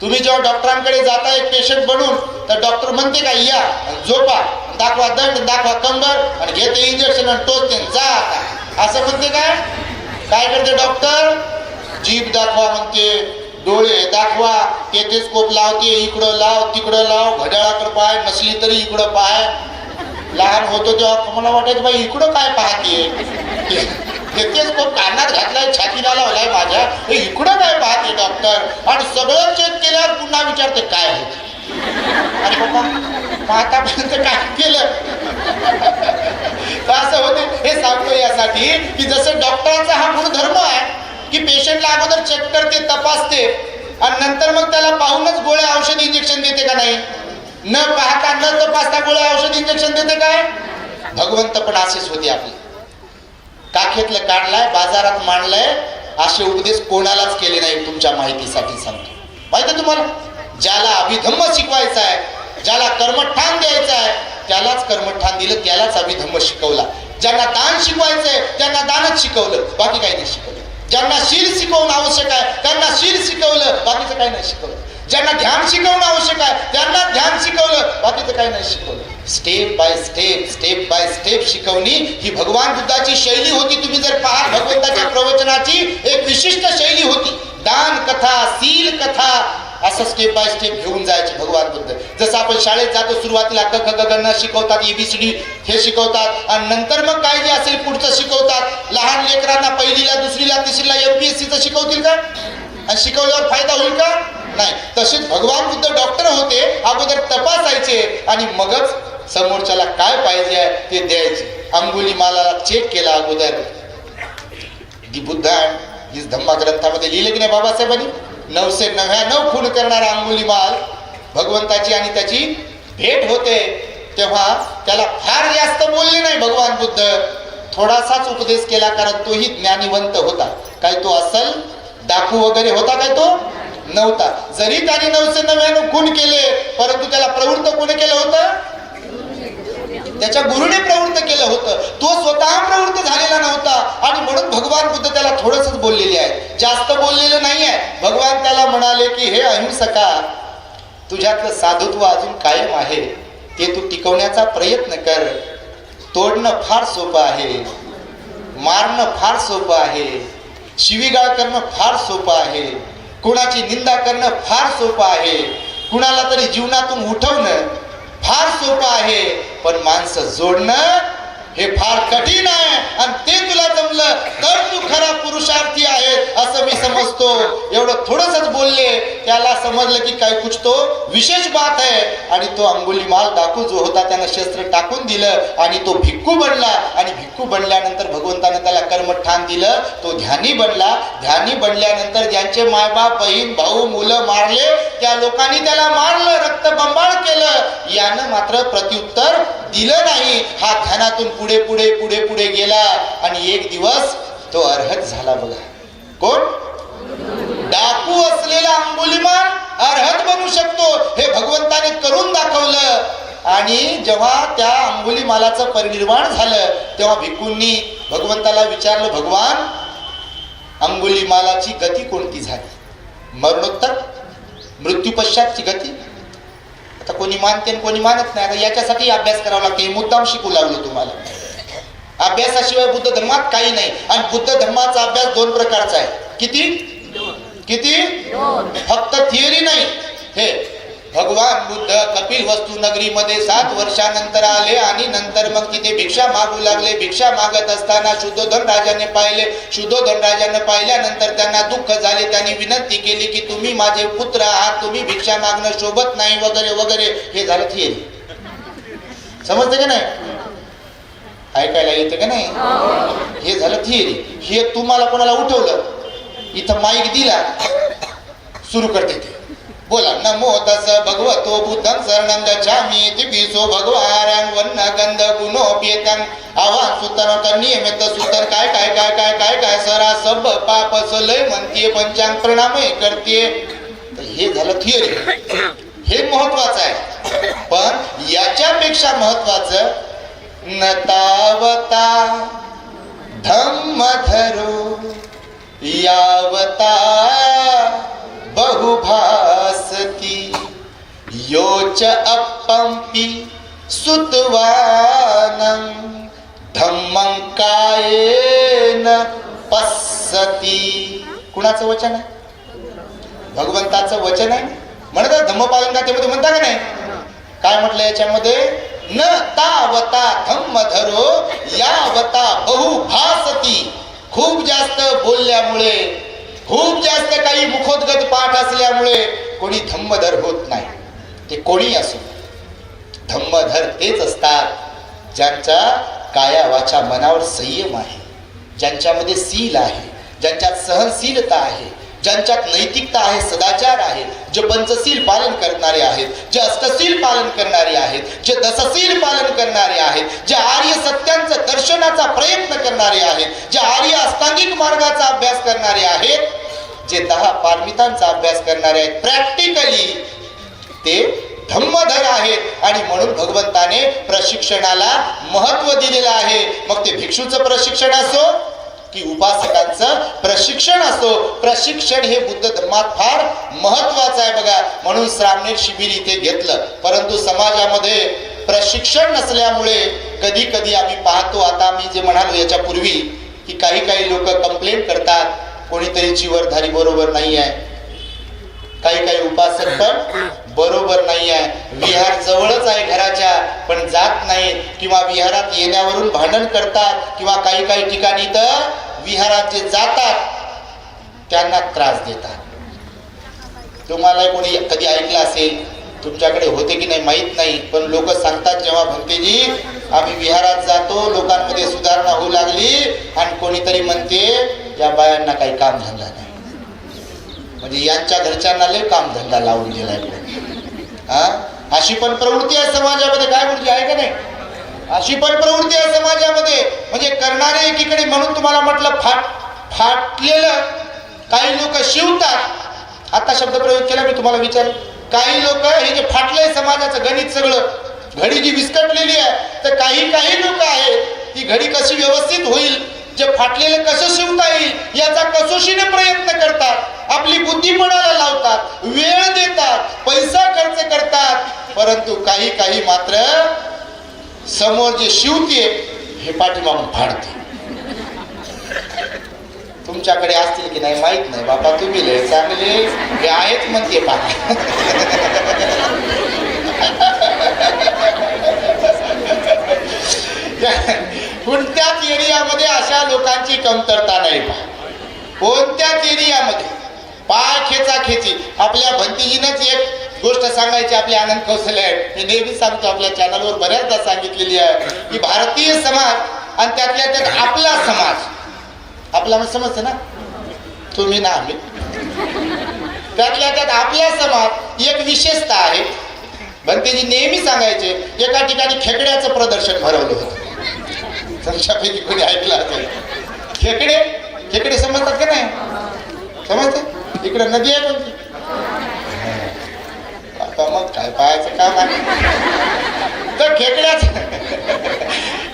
तुम्ही जेव्हा डॉक्टरांकडे जाता एक पेशंट बनून, तर डॉक्टर म्हणते का या झोपा, दाखवा दंड, दाखवा कंबर आणि घेते इंजेक्शन आणि टोचते जा आता, असं म्हणते. काय करते डॉक्टर? जीभ दाखवा म्हणते, डोळे दाखवा, टेटेस्कोप लावते, इकडं लाव तिकडं लाव, घड्याळाकडे पाय, नसली तरी इकडं पाय. लहान होतो तेव्हा मला वाटायचं बाई इकडं काय पाहते, टेटेस्कोप कानात घातलाय, छातीला लावलाय माझ्या, हे इकडं काय पाहते डॉक्टर. आणि सगळं चेक केल्यावर पुन्हा विचारते काय होते. अरे बाबा मग आतापर्यंत काय केलं. असं होते. हे सांगतो यासाठी की जसं डॉक्टरांचा हा गुणधर्म आहे की पेशंटला अगोदर चेक करते, तपासते आणि नंतर मग त्याला पाहूनच गोळ्या औषध इंजेक्शन देते का नाही. न पाहता न तपासता गोळ्या औषध इंजेक्शन देते काय. भगवंत पण असेच होते. आपले काखेतलं काढलाय, बाजारात मांडलंय, असे उपदेश कोणालाच केले नाही. तुमच्या माहितीसाठी सांगतो. माहिती तुम्हाला, ज्याला अभिधम्म शिकवायचा आहे, ज्याला कर्मठान द्यायचं आहे, त्यालाच कर्मठान दिलं, त्यालाच अभिधम्म शिकवला. ज्यांना दान शिकवायचंय त्यांना दानच शिकवलं, बाकी काही नाही शिकवलं. ज्यांना शील शिकवणं आवश्यक आहे त्यांना शील शिकवलं, बाकीचं काही नाही शिकवलं. ज्यांना ध्यान शिकवणं आवश्यक आहे त्यांना ध्यान शिकवलं, बाकीचं काही नाही शिकवलं. स्टेप बाय स्टेप शिकवणी ही भगवान बुद्धाची शैली होती. तुम्ही जर पहा भगवंताच्या प्रवचनाची एक विशिष्ट शैली होती. दान कथा, सील कथा, असं स्टेप बाय स्टेप घेऊन जायचे भगवान बुद्ध. जसं आपण शाळेत जातो, सुरुवातीला क ख ग घ शिकवतात, ABCD हे शिकवतात आणि नंतर मग काय जे असेल पुढचं शिकवतात. लहान लेकरांना पहिलीला, दुसरीला, तिसरीला MPSCचं शिकवतील का? आणि शिकवल्यावर फायदा होईल का? नाही. तसेच भगवान बुद्ध डॉक्टर होते, अगोदर तपासायचे आणि मगच समोरच्याला काय पाहिजे ते द्यायचे. अंगुलीमालाला चेक केला अगोदर. दी बुद्ध हिज धम्मा ग्रंथामध्ये लिहिले की नाही बाबासाहेबांनी, 999 खून करणारा अंगुलीमाल भगवंताची आणि त्याची भेट होते. तेव्हा त्याला फार जास्त बोलले नाही भगवान बुद्ध, थोडासाच उपदेश केला, कारण तोही ज्ञानीवंत होता. काय तो असल डाकू वगैरे होता काय? तो नव्हता. जरी त्याने 999 खून केले, परंतु त्याला प्रवृत्त कोणी केलं होतं? त्याच्या गुरुने प्रवृत्त केलं होतं. तो स्वतः प्रवृत्त झालेला नव्हता आणि म्हणून भगवान बुद्ध त्याला थोडंसंच बोललेले आहे, जास्त बोललेलं नाही आहे. भगवान त्याला म्हणाले की हे अहिंसका, तुझ्यातलं साधुत्व अजून कायम आहे, ते तू टिकवण्याचा प्रयत्न कर. तोडणं फार सोपं आहे, मारणं फार सोपं आहे, शिवीगाळ करणं फार सोपं आहे, कुणाची निंदा करणं फार सोपं आहे, कुणाला तरी जीवनातून उठवणं फार सोपं आहे, पण माणसं जोडणं हे फार कठीण आहे. आणि ते तुला जमलं तर तू खरा पुरुषार्थी आहे असं मी समजतो. एवढं थोडंसंच बोलले, त्याला समजलं की काय कुछ तो विशेष बात आहे. आणि तो अंगुलीमाल डाकू जो होता त्यानं शस्त्र टाकून दिलं आणि तो भिक्खू बनला. आणि भिक्खू बनल्यानंतर भगवंतानं त्याला कर्मठाण दिलं, तो ध्यानी बनला. ध्यानी बनल्यानंतर ज्यांचे मायबाप, बहीण, भाऊ, मुलं मारले, त्या लोकांनी त्याला मारलं, रक्तबंबाळ केलं. यानं मात्र प्रत्युत्तर दिलं नाही. हा ध्यानातून पुढे पुढे पुढे पुढे गेला आणि एक दिवस तो अर्हत झाला. बघा, कोण? डाकू असलेला अंगुलीमाल अर्हत बनू शकतो, हे भगवंताने करून दाखवलं. आणि जेव्हा त्या अंगुलीमालाचं परिनिर्वाण झालं, तेव्हा भिक्खूंनी भगवंताला विचारलं, भगवान, अंगुलीमालाची गती कोणती झाली? मरणोत्तर, मृत्यू पश्चातची गती. आता कोणी मानते आणि कोणी मानत नाही. याच्यासाठी अभ्यास करावा लागतो. मुद्दाम शिकू लागलो तुम्हाला. अभ्यासाशिवाय बुद्ध धर्मात काही नाही. आणि बुद्ध धर्माचा अभ्यास 2 प्रकारचा आहे. किती? फक्त थिअरी नाही. हे भगवान बुद्ध कपिलवस्तू नगरीमध्ये 7 वर्षानंतर आले आणि नंतर मग तिथे भिक्षा मागू लागले. भिक्षा मागत असताना शुद्धोधन राजाने पाहिले. शुद्धोधन राजाने पाहिल्यानंतर त्यांना दुःख झाले. त्यांनी विनंती केली की तुम्ही माझे पुत्र आहात, तुम्ही भिक्षा मागणं शोभत नाही वगैरे वगैरे. हे झालं थिअरी. समजते का नाही? ऐकायला येतं का नाही? हे झालं थिअरी. हे तुम्हाला कोणाला उठवलं, इथं माईक दिला, सुरू करते ते बोला, नमो तस भगवतो बुद्धं शरणं गच्छामि तिपिसो भगवान वन्न गंध गुणोपेतं आवाज सुतर तर नियमित सुतर काय काय काय काय काय काय सरा सब पाप सलय म्हणते पंचांग प्रणामय करते. हे झालं थिअरी. हे महत्वाचं आहे. पण याच्यापेक्षा महत्वाचं, नतावता धम्मधरो यावता बहुभासती योच अपंपी सुतवानं धम्मं कायेन पස්සती. कुणाचं वचन आहे? भगवंताचं वचन आहे. म्हणतात धम्मपालन गाथेमध्ये म्हणता का नाही? काय म्हटलं याच्यामध्ये? न तावता धम्मधरो यावता बहुभासती. खूप जास्त बोलल्यामुळे, खूप जास्त काही मुखोद्गत पाठ असल्यामुळे कोणी धम्मधर होत नाही. ते कोणी असो, धम्मधर तेच असतात ज्यांच्या काया वाचा मनावर संयम आहे, ज्यांच्यामध्ये शील आहे, ज्यांच्यात सहनशीलता आहे, ज्यांच्यात नैतिकता आहे, सदाचार आहे, जे पंचशील पालन करणारे आहेत, जे अष्टशील पालन करणारे आहेत, जे दशशील पालन करणारे आहेत, जे आर्य सत्यांचं दर्शनाचा प्रयत्न करणारे आहेत, जे आर्य अष्टांगिक मार्गाचा अभ्यास करणारे आहेत, जे 10 पारमितांचा अभ्यास करणारे आहेत, प्रॅक्टिकली ते धम्मधर आहेत. आणि म्हणून भगवंताने प्रशिक्षणाला महत्व दिलेलं आहे. मग ते भिक्षूचं प्रशिक्षण असो की उपासकांचं प्रशिक्षण असो. प्रशिक्षण हे बुद्ध धर्मात फार महत्वाचं आहे बघा. म्हणून श्रामणेर शिबिर इथे घेतलं. परंतु समाजामध्ये प्रशिक्षण नसल्यामुळे कधी कधी आम्ही पाहतो, आता मी जे म्हणालो याच्यापूर्वी, की काही लोक कंप्लेंट करतात कोणीतरी चिवरधारी बरोबर नाही आहे, काही उपासक पण बरोबर नाही आहे, विहार जवळच आहे घराच्या पण जात नाही, किंवा विहारात येण्यावरून भांडण करतात, किंवा काही ठिकाणी तर विहारात जे जातात त्यांना त्रास देतात. तुम्हाला कोणी कधी ऐकलं असेल, तुमच्याकडे होते की नाही माहित नाही, पण लोक सांगतात जेव्हा भंतेजी आम्ही विहारात जातो लोकांमध्ये सुधारणा होऊ लागली, आणि कोणीतरी म्हणते या बायांना काही काम धंदा नाही, म्हणजे यांच्या घरच्यांना लय काम धंदा लावून गेलाय. अशी पण प्रवृत्ती आहे समाजामध्ये. काय म्हणजे आहे का नाही? अशी पण प्रवृत्ती आहे समाजामध्ये. म्हणजे करणारे एकीकडे, म्हणून तुम्हाला म्हटलं फाटलेलं काही लोक शिवतात. आता शब्द प्रयोग केला मी, तुम्हाला विचार, काही लोक हे जे फाटलंय समाजाचं गणित सगळं, घडी जी विस्कटलेली आहे, तर काही लोक आहेत ती घडी कशी व्यवस्थित होईल, जे फाटलेलं कसं शिवता येईल याचा कसोशीने प्रयत्न करतात, आपली बुद्धिपणाला लावतात, वेळ देतात, पैसा खर्च करतात. परंतु काही मात्र समोर जे शिवते हे पाठीमागून फाडते. तुमच्याकडे असतील की नाही माहित नाही बाबा, तुम्ही लय चांगले हे आहेत म्हणते पहा. कोणत्याच एरियामध्ये अशा लोकांची कमतरता नाही पहा. कोणत्याच एरियामध्ये पाय खेची. आपल्या भंतीजीनंच एक गोष्ट सांगायची, आपले आनंद कौशल्य आहे, मी नेहमी सांगतो, आपल्या चॅनलवर बऱ्याचदा सांगितलेली आहे, की भारतीय समाज आणि त्यातल्या त्यात आपला समाज, आपला म्हणजे समजतं ना, तुम्ही ना आम्ही, त्यातल्या त्यात आपला समाज एक विशेषता आहे. भंतेजी नेहमी सांगायचे, एका ठिकाणी खेकड्याचं प्रदर्शन भरवलं होतं. तुमच्यापैकी कोणी ऐकलं असेल. खेकडे समजतात का नाही? समजते? इकडे नदी आहे कोणती? आता मग काय पाहायचं काम आहे. तर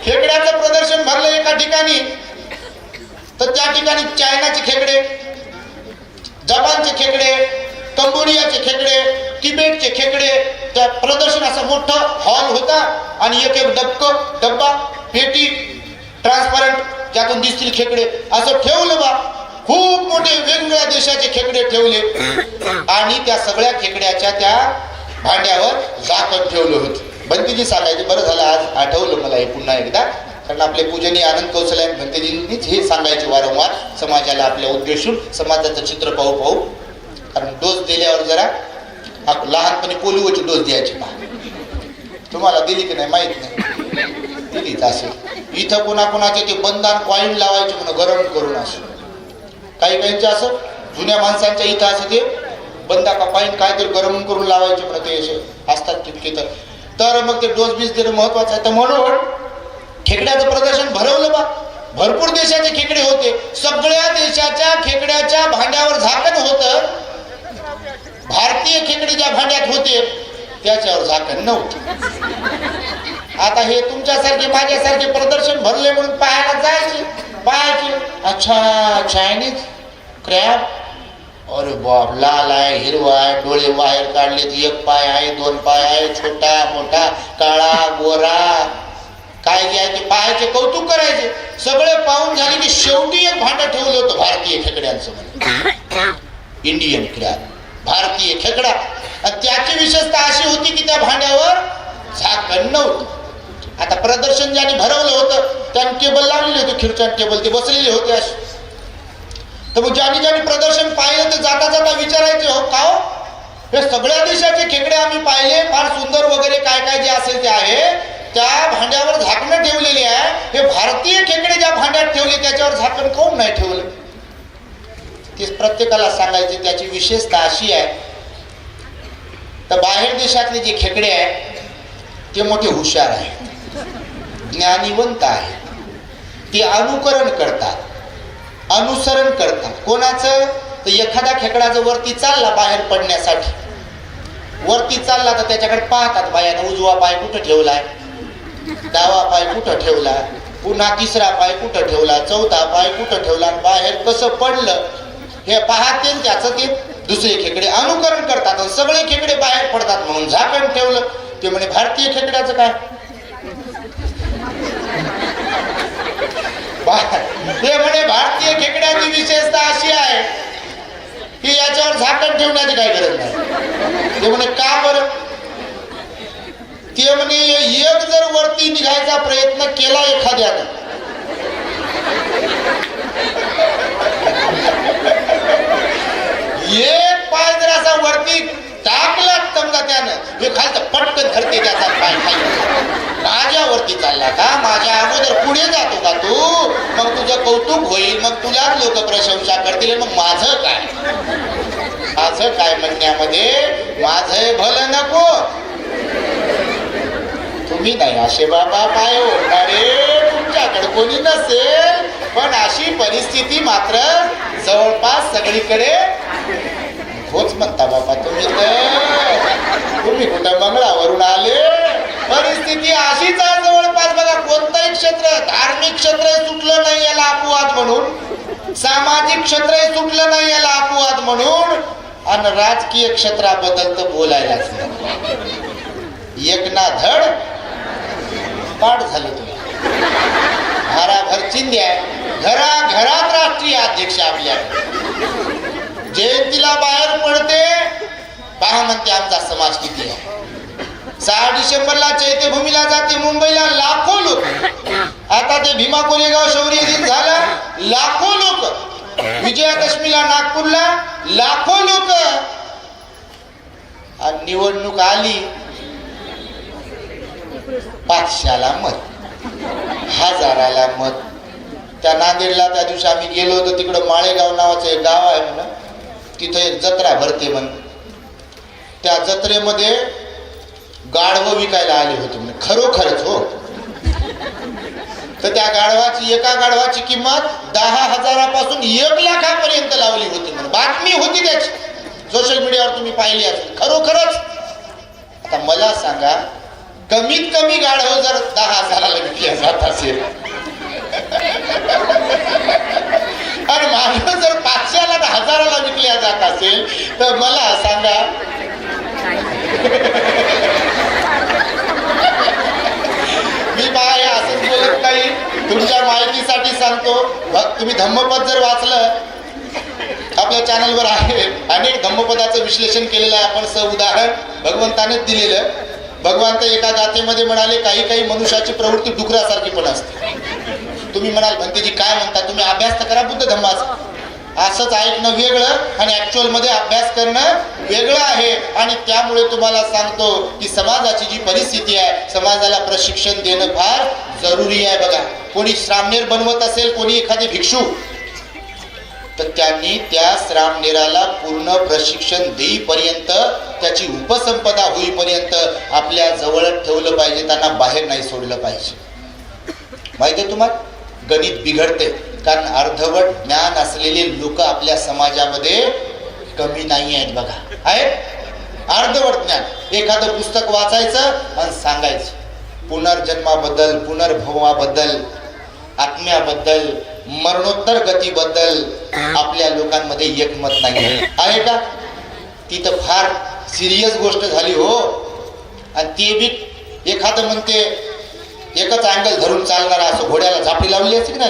खेकड्याचं प्रदर्शन भरलं एका ठिकाणी. तर त्या ठिकाणी चायनाचे खेकडे, जपानचे खेकडे, कंबोडियाचे खेकडे, तिबेटचे खेकडे, त्या प्रदर्शन असं मोठं हॉल होता, आणि एक डब्बा पेटी ट्रान्सपरंट ज्यातून दिसतील खेकडे असं ठेवलं बा. खूप मोठे वेगवेगळ्या देशाचे खेकडे ठेवले, आणि त्या सगळ्या खेकड्याच्या त्या भांड्यावर झाकण ठेवलं होतं. भंतेजी सांगायचे, बरं झालं आज आठवलं मला हे पुन्हा एकदा, कारण आपले पूजनीय आनंद कौशल्य भंतेजींनीच हे सांगायचे वारंवार समाजाला, आपल्या उद्देशून समाजाचं चित्र पाहू. कारण डोस दिल्यावर जरा लहानपणी पोलिओची डोस द्यायची पहा. तुम्हाला दिली की नाही माहित नाही, दिलीच असेल. इथं कोणाचे ते बंदान कॉईन लावायचे म्हणून गरम करून, असं काहींचे असं जुन्या माणसांच्या इथं असं ते बंदा का कॉईन काहीतरी गरम करून लावायचे म्हणून, ते असे असतात तितके. तर मग ते डोस बीस देणं महत्वाचं आहे. तर म्हणून खेकड्याचं प्रदर्शन भरवलं बा. भरपूर देशाचे खेकडे होते, सगळ्या देशाच्या खेकड्याच्या भांड्यावर झाकण होतं. भारतीय खेकडे ज्या भांड्यात होते त्याच्यावर झाकण नव्हतं. आता हे तुमच्यासारखे माझ्यासारखे प्रदर्शन भरले म्हणून पाहायला जायचे, पाहायचे, अच्छा चायनीज क्रॅब, अरे बाप, लाल आहे, हिरवा आहे, डोळे बाहेर काढले, एक पाय आहे, दोन पाय आहे, छोटा मोठा, काळा गोरा, काय घ्यायचे, पाहायचे, कौतुक करायचे. सगळे पाहून झाले की शेवटी एक भांडं ठेवलं होतं भारतीय खेकड्यांचं, इंडियन क्रॅब, भारतीय खेकडा. आणि त्याची विशेषता अशी होती की त्या भांड्यावर झाकण नव्हतं. आता प्रदर्शन ज्यांनी भरवलं होतं त्यांनी टेबल लावलेले होते, खिडच्यात टेबल, ते बसलेले होते असे. तर मग ज्यांनी प्रदर्शन पाहिलं ते जाता विचारायचे, हो का हो, हे सगळ्या देशाचे खेकडे आम्ही पाहिले, फार सुंदर वगैरे काय जे असेल ते आहे, त्या भांड्यावर झाकणं ठेवलेली आहे, हे भारतीय खेकडे ज्या भांड्यात ठेवले त्याच्यावर झाकण काऊन नाही ठेवलं? ते प्रत्येकाला सांगायचे. त्याची विशेषता अशी आहे, तर बाहेर देशातले जे खेकडे आहेत ते मोठे हुशार आहेत, ज्ञानीवंत आहेत, ते अनुकरण करतात, अनुसरण करतात. कोणाचं? तर एखादा खेकडा जर वरती चालला बाहेर पडण्यासाठी, वरती चालला तर त्याच्याकडे पाहतात बायानं, उजवा पाय कुठं ठेवलाय, डावा पाय कुठं ठेवला, पुन्हा तिसरा पाय कुठं ठेवला, चौथा पाय कुठं ठेवला, बाहेर कसं पडलं हे पाहते, त्याचं ते दुसरे खेकडे अनुकरण करतात, सगळे खेकडे बाहेर पडतात. म्हणून झाकण ठेवलं. ते म्हणे भारतीय खेकड्याचं काय? ते म्हणे भारतीय खेकड्याची विशेषता अशी आहे की याच्यावर झाकण ठेवण्याची काही गरज नाही. ते म्हणे का बरं? ते म्हणे एक जर वरती निघायचा प्रयत्न केला एखाद्याने, एक पाय जर असा वरती टाकला समजा त्यानं, हे खालचं पटकन धरते त्याचा पाय खाली. माझ्यावरती चालला का? माझ्या अगोदर पुढे जातो का तू? मग तुझं कौतुक होईल, मग तुलाच लोक प्रशंसा करतील. मग माझं काय? माझं काय म्हणण्यामध्ये माझं भलं नको. तुम्ही नाही असे बाबा पाय ओढणारे, तुमच्याकडे कोणी नसेल, पण अशी परिस्थिती मात्र जवळपास सगळीकडे होच म्हणता बाबा. तुम्ही कुठं मंगळावरून आले? परिस्थिती अशीच आहे जवळपास. बघा, कोणतंही क्षेत्र, धार्मिक क्षेत्र सुटलं नाही याला अपवाद म्हणून, सामाजिक क्षेत्र सुटलं नाही याला अपवाद म्हणून, आणि राजकीय क्षेत्राबद्दल तर बोलायलाच नाही. एक ना धड पाठ झालं. तुम्ही घराभर चिंध्या, घराघरात राष्ट्रीय अध्यक्ष आपल्या जयंतीला बाहेर पडते, पहा म्हणते आमचा समाज किती आहे. 6 डिसेंबरला चैत्यभूमीला जाते मुंबईला, लाखो लोक. आता ते भीमा कोरेगाव शौर्य दिन झाला, लाखो लोक. विजयादशमीला नागपूरला लाखो लोक. आणि निवडणूक आली, 500ला मत, 1000ला मत. त्या नांदेडला त्या दिवशी आम्ही गेलो होतो, तिकडं माळेगाव नावाचं एक गाव आहे म्हणून, तिथं एक जत्रा भरते म्हण. त्या जत्रेमध्ये गाढवं विकायला आले होते म्हणे, खरोखरच हो. तर त्या गाढवाची, एका गाढवाची किंमत 10,000पासून 1,00,000पर्यंत लावली होती म्हणे. बातमी होती त्याची, सोशल मीडियावर तुम्ही पाहिली असेल. खरोखरच. आता मला सांगा, कमीत कमी गाढव जर 10,000ला विकल्या जात असेल, आणि माझं जर 500ला 1000ला विकल्या जात असेल, तर मला सांगा मी बाय असंच बोलत नाही, तुमच्या माहितीसाठी सांगतो. तुम्ही धम्मपद जर वाचलं, आपल्या चॅनलवर आहे, अनेक धम्मपदाचं विश्लेषण केलेलं आहे आपण. उदाहरण भगवंतानेच दिलेलं. भगवंत एका गाथेमध्ये म्हणाले, काही काही मनुष्याची प्रवृत्ती डुकरासारखी पण असते. तुम्ही म्हणाल भंतेजी काय म्हणता, तुम्ही अभ्यास तर करा बुद्ध धम्माचा. असंच ऐकणं वेगळं आणि ऍक्च्युअल मध्ये अभ्यास करणं वेगळं आहे. आणि त्यामुळे तुम्हाला सांगतो की समाजाची जी परिस्थिती आहे, समाजाला प्रशिक्षण देणं फार जरुरी आहे. बघा, कोणी श्रामणेर बनवत असेल, कोणी एखादी भिक्षू, तर त्यांनी त्या श्रामणेराला पूर्ण प्रशिक्षण देईपर्यंत, त्याची उपसंपदा होईपर्यंत आपल्या जवळ ठेवलं पाहिजे, त्यांना बाहेर नाही सोडलं पाहिजे. माहिती आहे तुम्हाला, गणित बिघडते. कारण अर्धवट ज्ञान असलेले लोक आपल्या समाजामध्ये कमी नाही आहेत. बघा, आहेत अर्धवट ज्ञान. एखादं पुस्तक वाचायचं आणि सांगायचं पुनर्जन्माबद्दल, पुनर्भवाबद्दल, आत्म्याबद्दल, मरणोत्तर गतीबद्दल आपल्या लोकांमध्ये एकमत नाही आहे का? ती तर फार सिरियस गोष्ट झाली हो. आणि ते बी एखादं म्हणते एकच अँगल धरून चालणारा, असं घोड्याला झापडी लावली असते ना.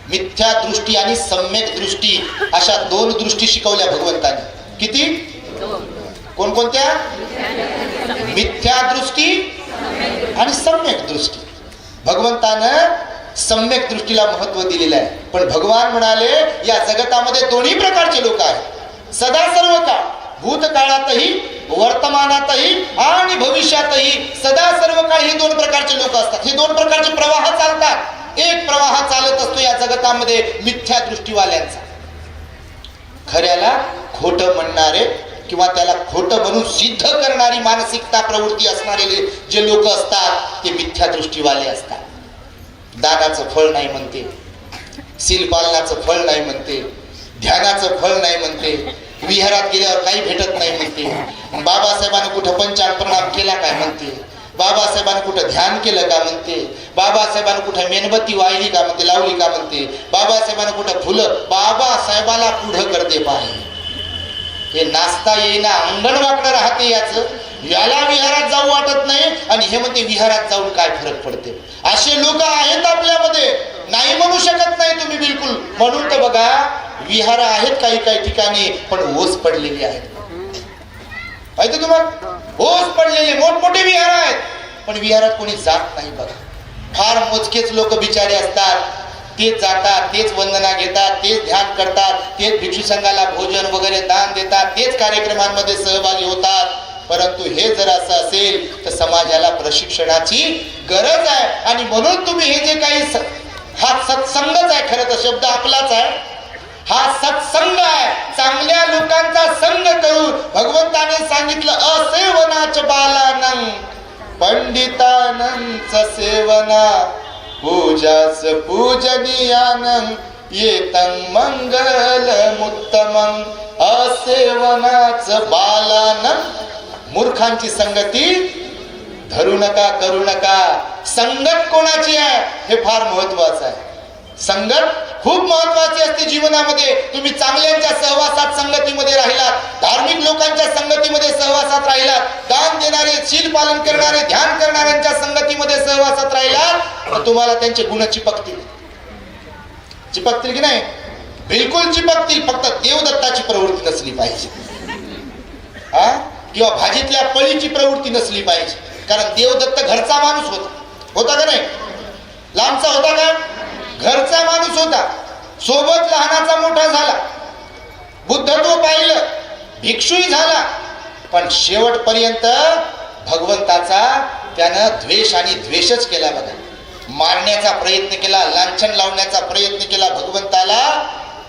मिथ्या दृष्टी आणि सम्यक दृष्टी अशा 2 दृष्टी शिकवल्या भगवंताने. किती? कोणकोणत्या? मिथ्या दृष्टी आणि सम्यक दृष्टी. भगवंतानं सम्यक दृष्टीला महत्व दिलेलं आहे. पण भगवान म्हणाले, या जगतामध्ये दोन्ही प्रकारचे लोक आहेत. सदा सर्व काळ, भूतकाळातही, वर्तमानातही आणि भविष्यातही सदा सर्व काळ हे 2 प्रकारचे लोक असतात. हे 2 प्रकारचे प्रवाह चालतात. एक प्रवाह चालत असतो या जगतामध्ये मिथ्या दृष्टीवाल्यांचा. खऱ्याला खोटं म्हणणारे किंवा त्याला खोटं म्हणून सिद्ध करणारी मानसिकता, प्रवृत्ती असणारे जे लोक असतात ते मिथ्या दृष्टीवाले असतात. दानाचं फळ नाही म्हणते, शीलपालनाचं फळ नाही म्हणते, ध्यानाचं फळ नाही म्हणते, विहारात गेल्यावर काही भेटत नाही म्हणते, बाबासाहेबांनी कुठं पंचांग प्रणाम केला काय म्हणते, बाबासाहेबांनी कुठं ध्यान केलं का म्हणते, बाबासाहेबांनी कुठं मेणबत्ती वाहिली का म्हणते, लावली का म्हणते, बाबासाहेबांनी कुठं फुलं, बाबासाहेबाला पुढं करते पाहिजे. हे नाचता येईना अंगण वाकडं राहते याचं, याला विहारात जाऊ वाटत नाही आणि हे म्हणते विहारात जाऊन काय फरक पडते. असे लोक आहेत आपल्यामध्ये, नाही म्हणू शकत नाही तुम्ही बिलकुल. म्हणून तर बघा विहार आहेत काही काही ठिकाणी, पण ओस पडलेली आहेत. माहिती तुम्हाला, ओस पडलेले मोठमोठे विहार आहेत, पण विहारात कोणी जात नाही बघा. फार मोजकेच लोक बिचारे असतात, तेच जातात, तेच वंदना घेतात, तेच ध्यान करतात, तेच भिक्षू संघाला भोजन वगैरे दान देतात, तेच कार्यक्रमांमध्ये सहभागी होतात. परंतु हे जर असं असेल तर समाजाला प्रशिक्षणाची गरज आहे. आणि म्हणून तुम्ही हे जे काही हा सत्संगच आहे, खरं तर शब्द आपलाच आहे, हा सत्संग आहे. चांगल्या लोकांचा संग करून भगवंताने सांगितलं असेवनाच बालानं पंडितानंच सेवना पूजाच पूजनीयानं येतं मंगलमुत्तमं. असेवनाच बालानं, मूर्खांची संगती धरू नका, करू नका. संगत कोणाची आहे हे फार महत्वाचं आहे. संगत खूप महत्वाची असते जीवनामध्ये. तुम्ही चांगल्यांच्या सहवासात संगतीमध्ये राहिलात, धार्मिक लोकांच्या संगतीमध्ये सहवासात राहिलात, दान देणारे, शील पालन करणारे, ध्यान करणाऱ्यांच्या संगतीमध्ये सहवासात राहिलात, तर तुम्हाला त्यांचे गुण चिपकतील. चिपकतील की नाही? बिलकुल चिपकतील. फक्त देवदत्ताची प्रवृत्ती नसली पाहिजे, किंवा भाजीतल्या पळीची प्रवृत्ती नसली पाहिजे. कारण देवदत्त घरचा माणूस होता का नाही? लांबचा होता का? घरचा माणूस होता. सोबत लहानाचा मोठा झाला, बुद्धत्व पाहिलं, भिक्षुही झाला, पण शेवटपर्यंत भगवंताचा त्यानं द्वेष आणि द्वेषच केला बघा. मारण्याचा प्रयत्न केला, लांछन लावण्याचा प्रयत्न केला भगवंताला,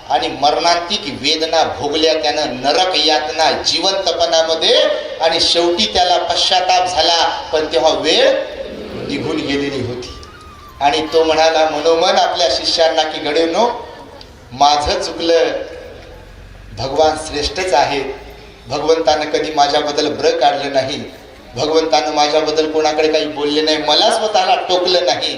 आणि मरणांतिक वेदना भोगल्या त्यानं, नरक यातना जिवंतपणामध्ये. आणि शेवटी त्याला पश्चाताप झाला, पण तेव्हा वेळ निघून गेलेली होती. आणि तो म्हणाला मनोमन आपल्या शिष्यांना की गड्यांनो, माझं चुकलं, भगवान श्रेष्ठच आहेत. भगवंतानं कधी माझ्याबद्दल ब्र काढलं नाही, भगवंतानं माझ्याबद्दल कोणाकडे काही बोलले नाही, मला स्वतःला टोकलं नाही.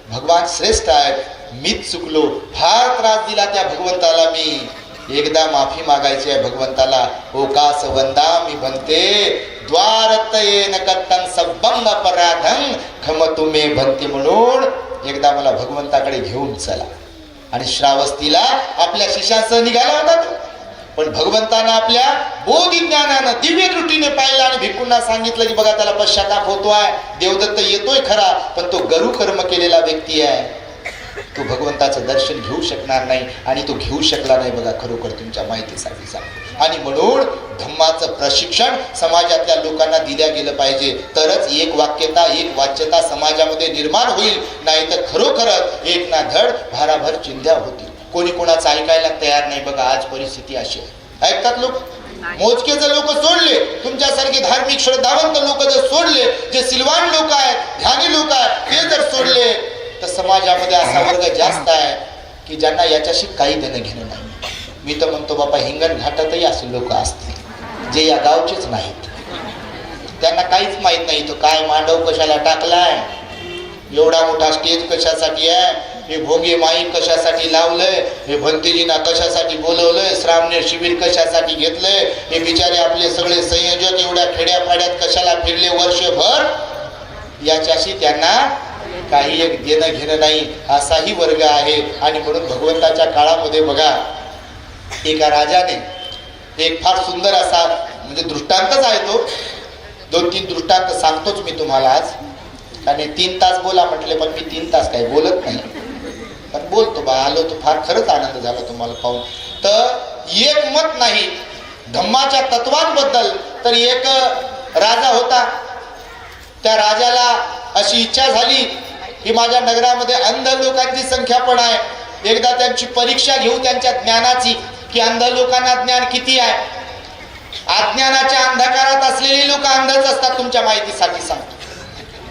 भगवान श्रेष्ठ आहेत, मीच चुकलो, फार त्रास दिला त्या भगवंताला मी. एकदा माफी मागायची आहे भगवंताला. ओकास वंदा मी बनते द्वारत येन कत्तन सबंग अपराधं खम तुम्हे बनते. म्हणून एकदा मला भगवंताकडे घेऊन चला. आणि श्रावस्तीला आपल्या शिष्यासह निघाला होता तो. पण भगवंतानं आपल्या बोधी ज्ञानानं दिव्य दृष्टीने पाहिलं आणि भिक्खूंना सांगितलं की बघा त्याला पश्चाताप होतोय, देवदत्त येतोय खरा, पण तो गरु कर्म केलेला व्यक्ती आहे, तो भगवंताचं दर्शन घेऊ शकणार नाही. आणि तो घेऊ शकला नाही बघा, खरोखर तुमच्या माहितीसाठी सांगतो. आणि म्हणून धम्माचं प्रशिक्षण समाजातल्या लोकांना दिल्या गेलं पाहिजे, तरच एक वाक्यता, एक वाच्यता समाजामध्ये निर्माण होईल. नाही तर खरोखरच एक ना धड भाराभर चिंध्या होतील. कोणी कोणाचं ऐकायला तयार नाही बघा. आज परिस्थिती अशी आहे. ऐकतात लोक, मोजके जर लोक सोडले, तुमच्यासारखे धार्मिक श्रद्धावंत लोक जर सोडले, जे सिलवान लोक आहेत, ध्यानी लोक आहेत, ते जर सोडले, तर समाजामध्ये असा वर्ग जास्त आहे की ज्यांना याच्याशी काही देणं घेणं नाही. मी तर म्हणतो बाबा, हिंगण घाटातही असे लोक असतील जे या गावचेच नाहीत. त्यांना काहीच माहित नाही तो काय मांडव कशाला टाकलाय, एवढा मोठा स्टेज कशासाठी आहे, हे भोंगे माईक कशासाठी लावलंय, हे भंतेजींना कशासाठी बोलवलंय, श्रावणी शिबिर कशासाठी घेतलंय, हे बिचारे आपले सगळे संयोजक एवढ्या खेड्यापाड्यात कशाला फिरले वर्षभर, याच्याशी त्यांना काही एक देणं घेणं नाही. असाही वर्ग आहे. आणि म्हणून भगवंताच्या काळामध्ये बघा, एका राजाने एक फार सुंदर असा, म्हणजे दृष्टांतच आहे तो, 2-3 दृष्टांत सांगतोच मी तुम्हाला आज. आणि 3 तास बोला म्हटले, पण मी 3 तास काही बोलत नाही, पण बोलतो बा. आलो तर फार खरंच आनंद झाला तुम्हाला पाहून. तर एक मत नाही धम्माच्या तत्वांबद्दल. तर एक राजा होता, त्या राजाला अशी इच्छा झाली की माझ्या नगरामध्ये अंध लोकांची संख्या पण आहे, एकदा त्यांची परीक्षा घेऊ त्यांच्या ज्ञानाची, की अंध लोकांना ज्ञान किती आहे. अज्ञानाच्या अंधकारात असलेली लोक अंधच असतात, तुमच्या माहितीसाठी सांगतो.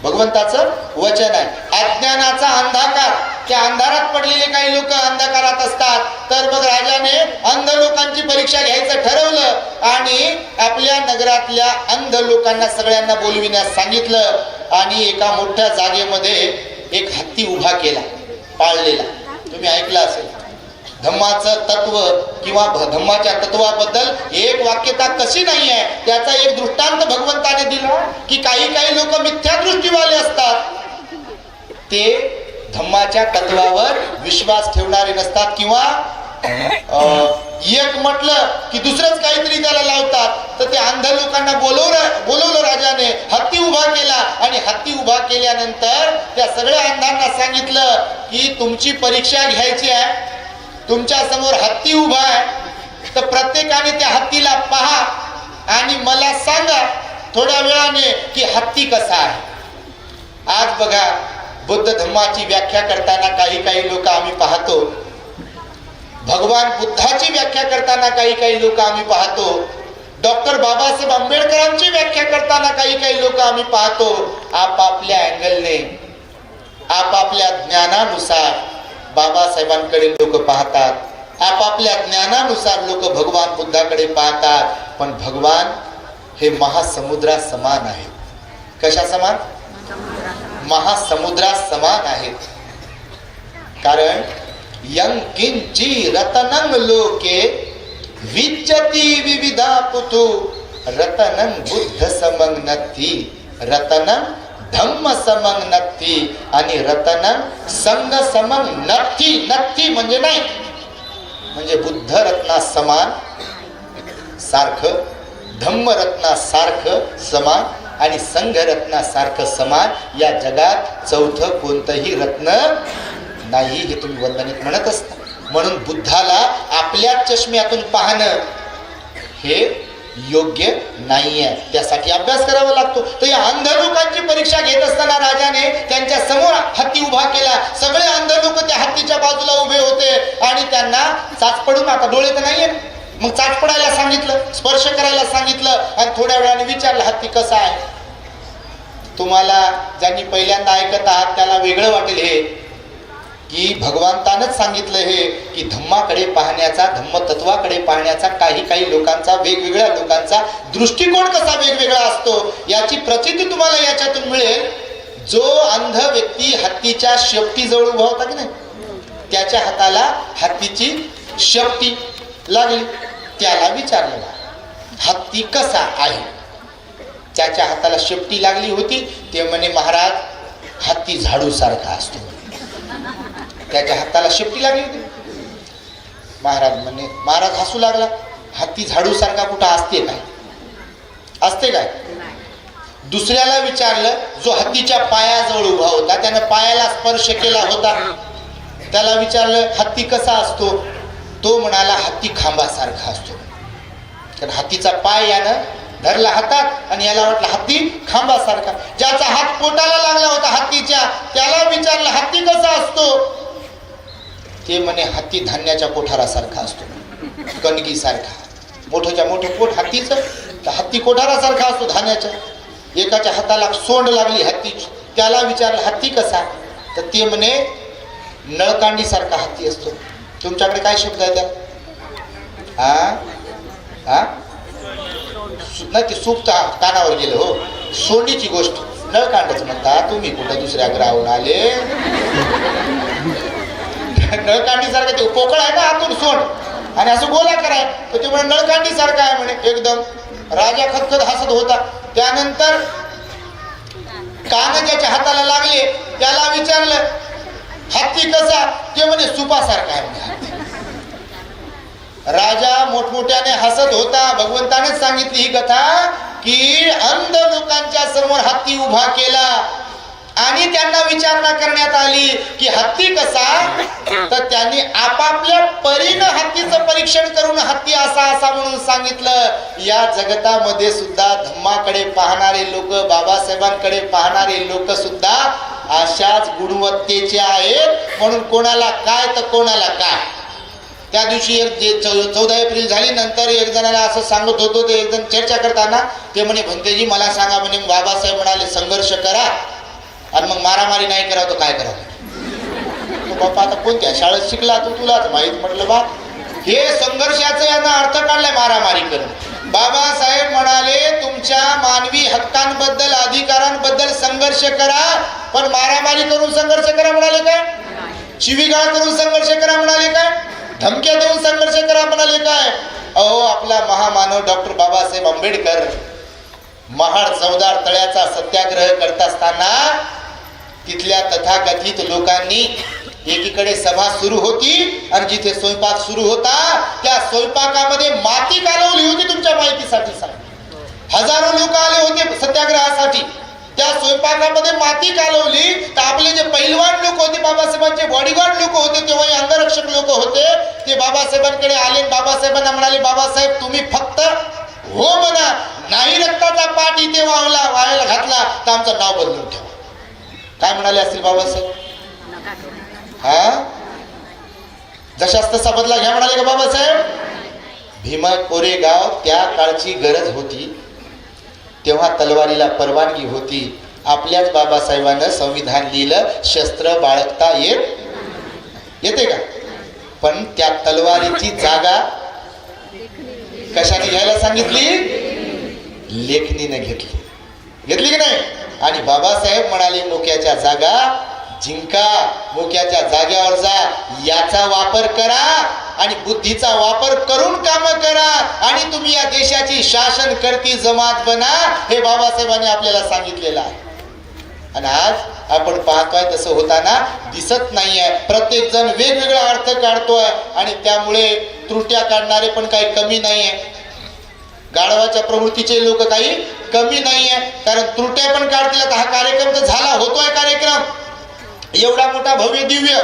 भगवंताचं वचन आहे. अज्ञानाचा अंधकार, त्या अंधारात पडलेले काही लोक अंधकारात असतात. तर मग राजाने अंध लोकांची परीक्षा घ्यायचं ठरवलं आणि आपल्या नगरातल्या अंध लोकांना सगळ्यांना बोलविण्यास सांगितलं. आणि एका मोठ्या जागेमध्ये एक हत्ती उभा केला, पाळलेला. तुम्ही ऐकलं असेल. धम्माचं तत्व किंवा धम्माच्या तत्वाबद्दल एक वाक्यता कशी नाही आहे त्याचा एक दृष्टांत भगवंताने दिला की काही लोक मिथ्या दृष्टीवाले असतात, ते धम्माच्या तत्वावर विश्वास ठेवणारे नसतात किंवा एक म्हटलं की दुसरंच काहीतरी त्याला लावतात. तर ते अंध लोकांना बोलवलं राजाने, हत्ती उभा केला आणि हत्ती उभा केल्यानंतर त्या सगळ्या अंधांना सांगितलं की तुमची परीक्षा घ्यायची आहे, तुमच्या समोर हत्ती उभा आहे, तर प्रत्येकाने त्या हत्तीला पहा आणि मला सांगा थोड्या वेळाने की हत्ती कसा आहे. आज बघा बुद्ध धम्माची व्याख्या करताना काही लोक आम्ही पाहतो, भगवान बुद्धाची व्याख्या करताना काही लोक आम्ही पाहतो, डॉक्टर बाबासाहेब आंबेडकरांची व्याख्या करताना काही लोक आम्ही पाहतो. आपापल्या अँगलने आपापल्या ज्ञानानुसार बाबासाहेबांकडे लोक पाहतात, आपापल्या ज्ञानानुसार लोक भगवान बुद्धाकडे पाहतात. पण भगवान हे महासमुद्रा समान आहेत. कशा समान? महासमुद्रा समान आहेत. कारण यं किंची रतनं लोके विच्यति विविधा पुतु रतनं बुद्ध समं नत्थी रतनं धम्म समं नत्थी आणि रतनं संघ समं नत्थी. नत्थी म्हणजे नाही, म्हणजे बुद्ध रत्ना समान सारखं, धम्म रत्ना सारखं समान आणि संघ रत्ना सारखं समान. या जगात चौथं कोणतंही रत्न नाही हे तुम्ही वंदनीत म्हणत असता. म्हणून बुद्धाला आपल्या चष्म्यातून पाहणं हे योग्य नाहीये, त्यासाठी अभ्यास करावा लागतो. तर या अंध लोकांची परीक्षा घेत असताना राजाने त्यांच्या समोर हत्ती उभा केला. सगळे अंध लोक त्या हत्तीच्या बाजूला उभे होते आणि त्यांना चाच पडून, आता डोळे तर नाहीये, मग चाच पडायला सांगितलं, स्पर्श करायला सांगितलं आणि थोड्या वेळाने विचारलं हत्ती कसा आहे. तुम्हाला ज्यांनी पहिल्यांदा ऐकत आहात त्याला वेगळं वाटेल हे की भगवंतानच सांगितलं हे की धम्माकडे पाहण्याचा, धम्मतत्वाकडे पाहण्याचा काही लोकांचा, वेगवेगळ्या लोकांचा दृष्टिकोन कसा वेगवेगळा असतो याची प्रचिती तुम्हाला याच्यातून मिळेल. जो अंध व्यक्ती हत्तीच्या शेपटीजवळ उभा होता की नाही, त्याच्या हाताला हत्तीची शेपटी लागली, त्याला विचारलं हत्ती कसा आहे. त्याच्या हाताला शेपटी लागली होती, ते म्हणे महाराज हत्ती झाडू सारखा असतो. त्याच्या हाताला शेपटी लागली होती. महाराज हसू लागला, हत्ती झाडू सारखा कुठं असते काय? असते काय? दुसऱ्याला विचारलं, जो हत्तीच्या पायाजवळ उभा होता, त्यानं पायाला स्पर्श केला होता, त्याला विचारलं हत्ती कसा असतो. तो म्हणाला हत्ती खांबासारखा असतो. कारण हत्तीचा पाय यानं धरला हातात आणि याला वाटलं हत्ती खांबासारखा. ज्याचा हात पोटाला लागला होता हत्तीच्या, त्याला विचारलं हत्ती कसा असतो. ते म्हणे हत्ती धान्याच्या कोठारासारखा असतो, कणगीसारखा. मोठ्याच्या मोठं पोट हत्तीचं, तर हत्ती कोठारासारखा असतो धान्याच्या. एकाच्या हाताला सोंड लागली हत्तीची, त्याला विचारलं हत्ती कसा, तर ते म्हणे नळकांडीसारखा हत्ती असतो. तुमच्याकडे काय शब्द आहे त्या? हा नाही, ते सूप कानावर गेलं हो. सोंडीची गोष्ट नळकांडच म्हणता तुम्ही, कुठं दुसऱ्या ग्राहून आले. नळकांडी सारखं ते पोकळ आहे ना आतून सोंड आणि असं गोला कराय, तर ते म्हणे नळकांडी सारखं आहे म्हणे एकदम. राजा खतखत हसत होता. त्यानंतर कान ज्याच्या हाताला लागले त्याला विचारलं हत्ती कसा, ते म्हणे सुपासारखा आहे म्हणे. राजा मोठमोठ्याने हसत होता. भगवंतानेच सांगितली ही कथा की अंध लोकांच्या समोर हत्ती उभा केला आणि त्यांना विचारणा करण्यात आली की हत्ती कसा, तर त्यांनी आपापल्या परीनं हत्तीचं परीक्षण करून हत्ती असा म्हणून सांगितलं. या जगतामध्ये सुद्धा धम्माकडे पाहणारे लोक, बाबासाहेबांकडे पाहणारे लोक सुद्धा अशाच गुणवत्तेचे आहेत. म्हणून कोणाला काय तर कोणाला काय. त्या दिवशी एक 14 एप्रिल झाली, नंतर एक जणाला असं सांगत होतो, ते एक जण चर्चा करताना ते म्हणे भंतेजी मला सांगा म्हणे, बाबासाहेब म्हणाले संघर्ष करा आणि मग मारामारी नाही करा तर काय करावं. बाप्पा आता कोणत्या शाळेत शिकला तू, तुलाच माहित. म्हटलं बा हे संघर्षाचं यानं अर्थ काढलाय मारामारी करणं. बाबासाहेब म्हणाले तुमच्या मानवी हक्कांबद्दल अधिकारांबद्दल संघर्ष करा, पण मारामारी करून संघर्ष करा म्हणाले काय? शिवीगाळ करून संघर्ष करा म्हणाले काय? धमक्या देऊन संघर्ष करा म्हणाले काय? अहो, आपला महामानव डॉक्टर बाबासाहेब आंबेडकर महाड चौदार तळ्याचा सत्याग्रह करत असताना तिथल्या तथाकथित लोकांनी एकीकडे सभा सुरू होती आणि जिथे स्वयंपाक सुरू होता त्या स्वयंपाकामध्ये माती कालवली होती. तुमच्या माहितीसाठी सांग, हजारो लोक आले होते सत्याग्रहासाठी. त्या स्वयंपाकामध्ये माती कालवली. तर आपले जे पैलवान लोक होते, बाबासाहेबांचे बॉडीगार्ड लोक होते, तेव्हा अंगरक्षक लोक होते, ते बाबासाहेबांकडे आले. बाबासाहेबांना म्हणाले, बाबासाहेब तुम्ही फक्त हो म्हणा, नाही रक्ताचा पाठ इथे वाहायला घातला तर आमचं नाव बदलून ठेवा. काय म्हणाले असतील बाबासाहेब? हा, जशास तसा बदला घ्या म्हणाले का बाबासाहेब? भीमा कोरेगाव त्या काळची गरज होती, तेव्हा तलवारीला परवानगी होती. आपल्याच बाबासाहेबांना संविधान लिहिलं, शस्त्र बाळगता येते का? पण त्या तलवारीची जागा कशाने घ्यायला सांगितली? लेखणीने घेतली की नाही? आणि बाबासाहेब म्हणाले मोक्याच्या जागा जिंका, मोक्याच्या जाग्यावर जा, याचा वापर करा आणि बुद्धीचा वापर करून काम करा आणि तुम्ही या देशाची शासन करती जमात बना, हे बाबासाहेबांनी आपल्याला सांगितलेलं आहे. आणि आज आपण पाहतोय तसं होताना दिसत नाहीये. प्रत्येक जण वेगवेगळा अर्थ काढतोय आणि त्यामुळे त्रुट्या काढणारे पण काही कमी नाहीये. गाढवाच्या प्रवृत्तीचे लोक काही कमी नाहीये, कारण त्रुट्या पण काढतील. हा कार्यक्रम तर झाला, होतोय कार्यक्रम एवढा मोठा भव्य दिव्य,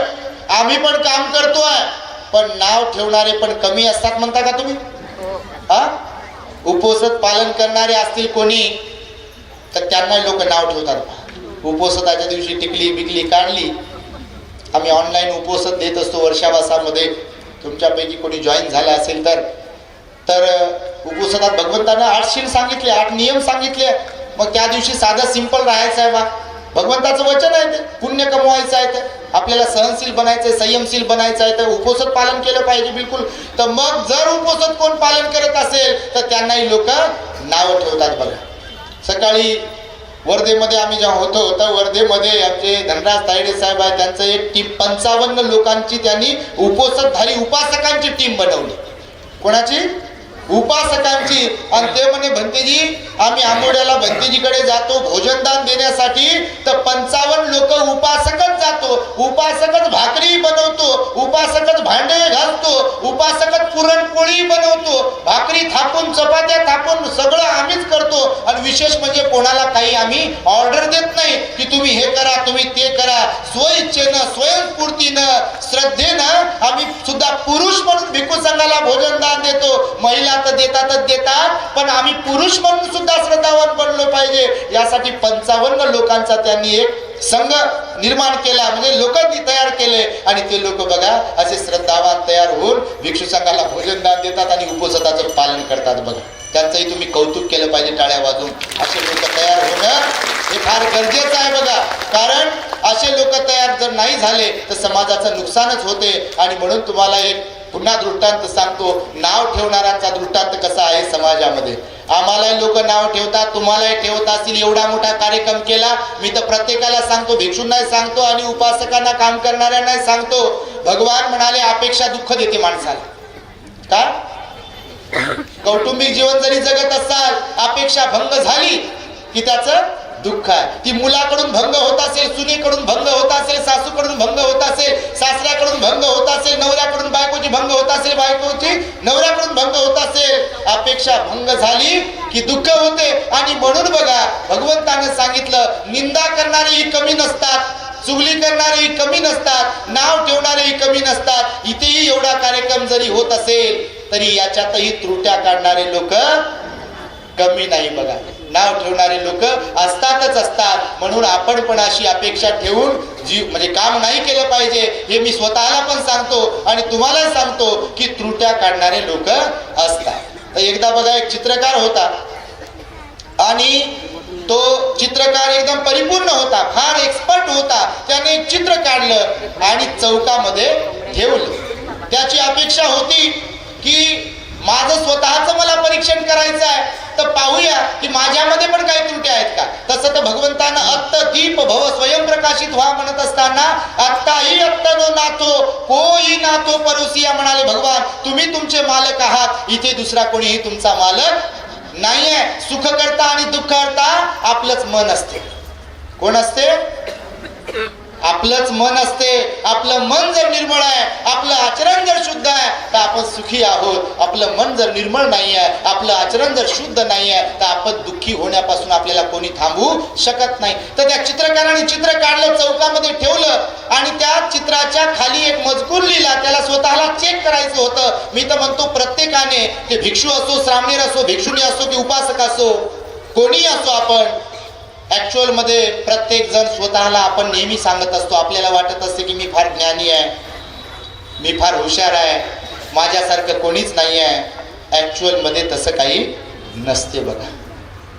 आम्ही पण काम करतोय, पण नाव ठेवणारे पण कमी असतात म्हणता का तुम्ही? हा, उपोषण पालन करणारे असतील कोणी तर त्यांना लोक नाव ठेवतात. उपोषणाच्या दिवशी टिकली बिकली काढली. आम्ही ऑनलाईन उपोषण देत असतो वर्षावासामध्ये. तुमच्यापैकी कोणी जॉईन झाला असेल तर उपोषणात भगवंतानं 8 शील सांगितले, 8 नियम सांगितले. मग त्या दिवशी साधं सिंपल राहायचं आहे बा. भगवंताचं वचन आहे ते, पुण्य कमवायचं आहे ते, आपल्याला सहनशील बनायचंय, संयमशील बनायचं आहे, तर उपोषण पालन केलं पाहिजे बिलकुल. तर मग जर उपोषण कोण पालन करत असेल तर त्यांनाही लोक नावं ठेवतात. बघा, सकाळी वर्धेमध्ये आम्ही जेव्हा होतो तर वर्धेमध्ये आमचे धनराज तायडे साहेब आहे, त्यांचं एक टीम 55 लोकांची त्यांनी उपोषणधारी उपासकांची टीम बनवली. कोणाची? उपासकांची. आणि ते म्हणे भंतेजी आम्ही आंबोड्याला भंतेजीकडे जातो भोजनदान देण्यासाठी, तर 55 लोक उपासकच जातो, उपासकच भाकरी बनवतो, उपासकच भांडे घालतो, उपासकच पुरणपोळी बनवतो, भाकरी थापून चपात्या थापून सगळं आम्हीच करतो. आणि विशेष म्हणजे कोणाला काही आम्ही ऑर्डर देत नाही की तुम्ही हे करा तुम्ही ते करा. स्वइच्छेनं स्वयंस्फूर्तीनं श्रद्धेनं आम्ही सुद्धा पुरुष म्हणून भिक्खू संघाला भोजनदान देतो. महिला तर देतात, पण आम्ही पुरुष म्हणून सुद्धा श्रद्धावान बनलो पाहिजे, यासाठी 55 लोकांचा त्यांनी एक संघ निर्माण केला, म्हणजे लोकांनी तयार केले. आणि ते लोक बघा असे श्रद्धावान तयार होऊन भिक्षू संघाला भोजनदान देतात आणि उपोषणाचं पालन करतात. बघा, त्यांचंही तुम्ही कौतुक केलं पाहिजे टाळ्या वाजून. असे लोक तयार होणं हे फार गरजेचं आहे. बघा, कारण असे लोक तयार जर नाही झाले तर समाजाचं नुकसानच होते. आणि म्हणून तुम्हाला एक पुन्हा दृष्टांत सांगतो, नाव ठेवणाऱ्यांचा दृष्टांत कसा आहे समाजामध्ये. आम्हालाही लोक नाव ठेवतात, तुम्हालाही ठेवत असतील. एवढा मोठा कार्यक्रम केला, मी तर प्रत्येकाला सांगतो, भिक्षूंनाही सांगतो आणि उपासकांना काम करणाऱ्यांनाही सांगतो. भगवान म्हणाले अपेक्षा दुःख देते माणसाला. का? कौटुंबिक जीवन जरी जगत असाल, अपेक्षा भंग झाली की त्याचं दुःख आहे. ती मुलाकडून भंग होत असेल, सुनेकडून भंग होत असेल, सासूकडून भंग होत असेल, सासऱ्याकडून भंग होत असेल, नवऱ्याकडून बायकोची भंग होत असेल, बायकोची नवऱ्याकडून भंग होत असेल, अपेक्षा भंग झाली की दुःख होते. आणि म्हणून बघा भगवंतानं सांगितलं, निंदा करणारेही कमी नसतात, चुगली करणारेही कमी नसतात, नाव ठेवणारेही कमी नसतात. इथेही एवढा कार्यक्रम जरी होत असेल तरी याच्यातही त्रुट्या काढणारे लोक कमी नाही. बघा, नाव ठेवणारे लोक असतातच असतात. म्हणून आपण पण अशी अपेक्षा ठेवून म्हणजे काम नाही केलं पाहिजे, हे मी स्वतःला पण सांगतो आणि तुम्हाला सांगतो की त्रुट्या काढणारे लोक असतात. तर एकदा बघा, एक चित्रकार होता आणि तो चित्रकार एकदम परिपूर्ण होता, फार एक्सपर्ट होता. त्याने एक चित्र काढलं आणि चौकामध्ये ठेवलं. त्याची अपेक्षा होती की माझं स्वतःच मला परीक्षण करायचं आहे, तर पाहूया की माझ्यामध्ये पण काही त्रुटी आहेत का. तसं तर भगवंतानं अत्त दीप भव स्वयंप्रकाशित व्हा म्हणत असताना आत्ताही अत्त नो नाथो कोई नाथो परोसिया म्हणाले भगवान. तुम्ही तुमचे मालक आहात, इथे दुसरा कोणीही तुमचा मालक नाहीये. सुख करता आणि दुःख करता आपलंच मन असते. कोण असते? आपलंच मन असते. आपलं मन जर निर्मळ आहे, आपलं आचरण जर शुद्ध आहे तर आपण सुखी आहोत. आपलं मन जर निर्मळ नाही आहे, आपलं आचरण जर शुद्ध नाही आहे तर आपण दुःखी होण्यापासून आपल्याला कोणी थांबवू शकत नाही. तर त्या चित्रकाराने चित्र काढलं, चौकामध्ये ठेवलं आणि त्या चित्राच्या खाली एक मजकूर लिहिला. त्याला स्वतःला चेक करायचं होतं. मी तर म्हणतो प्रत्येकाने, ते भिक्षू असो, श्रामणेर असो, भिक्षुणी असो की उपासक असो, कोणीही असो, आपण ऍक्च्युअल मध्ये प्रत्येक जण स्वतःला आपण नेहमी सांगत असतो. आपल्याला वाटत असते की मी फार ज्ञानी आहे, मी फार हुशार आहे, माझ्यासारखं कोणीच नाही आहे. ऍक्च्युअल मध्ये तसं काही नसते बघा.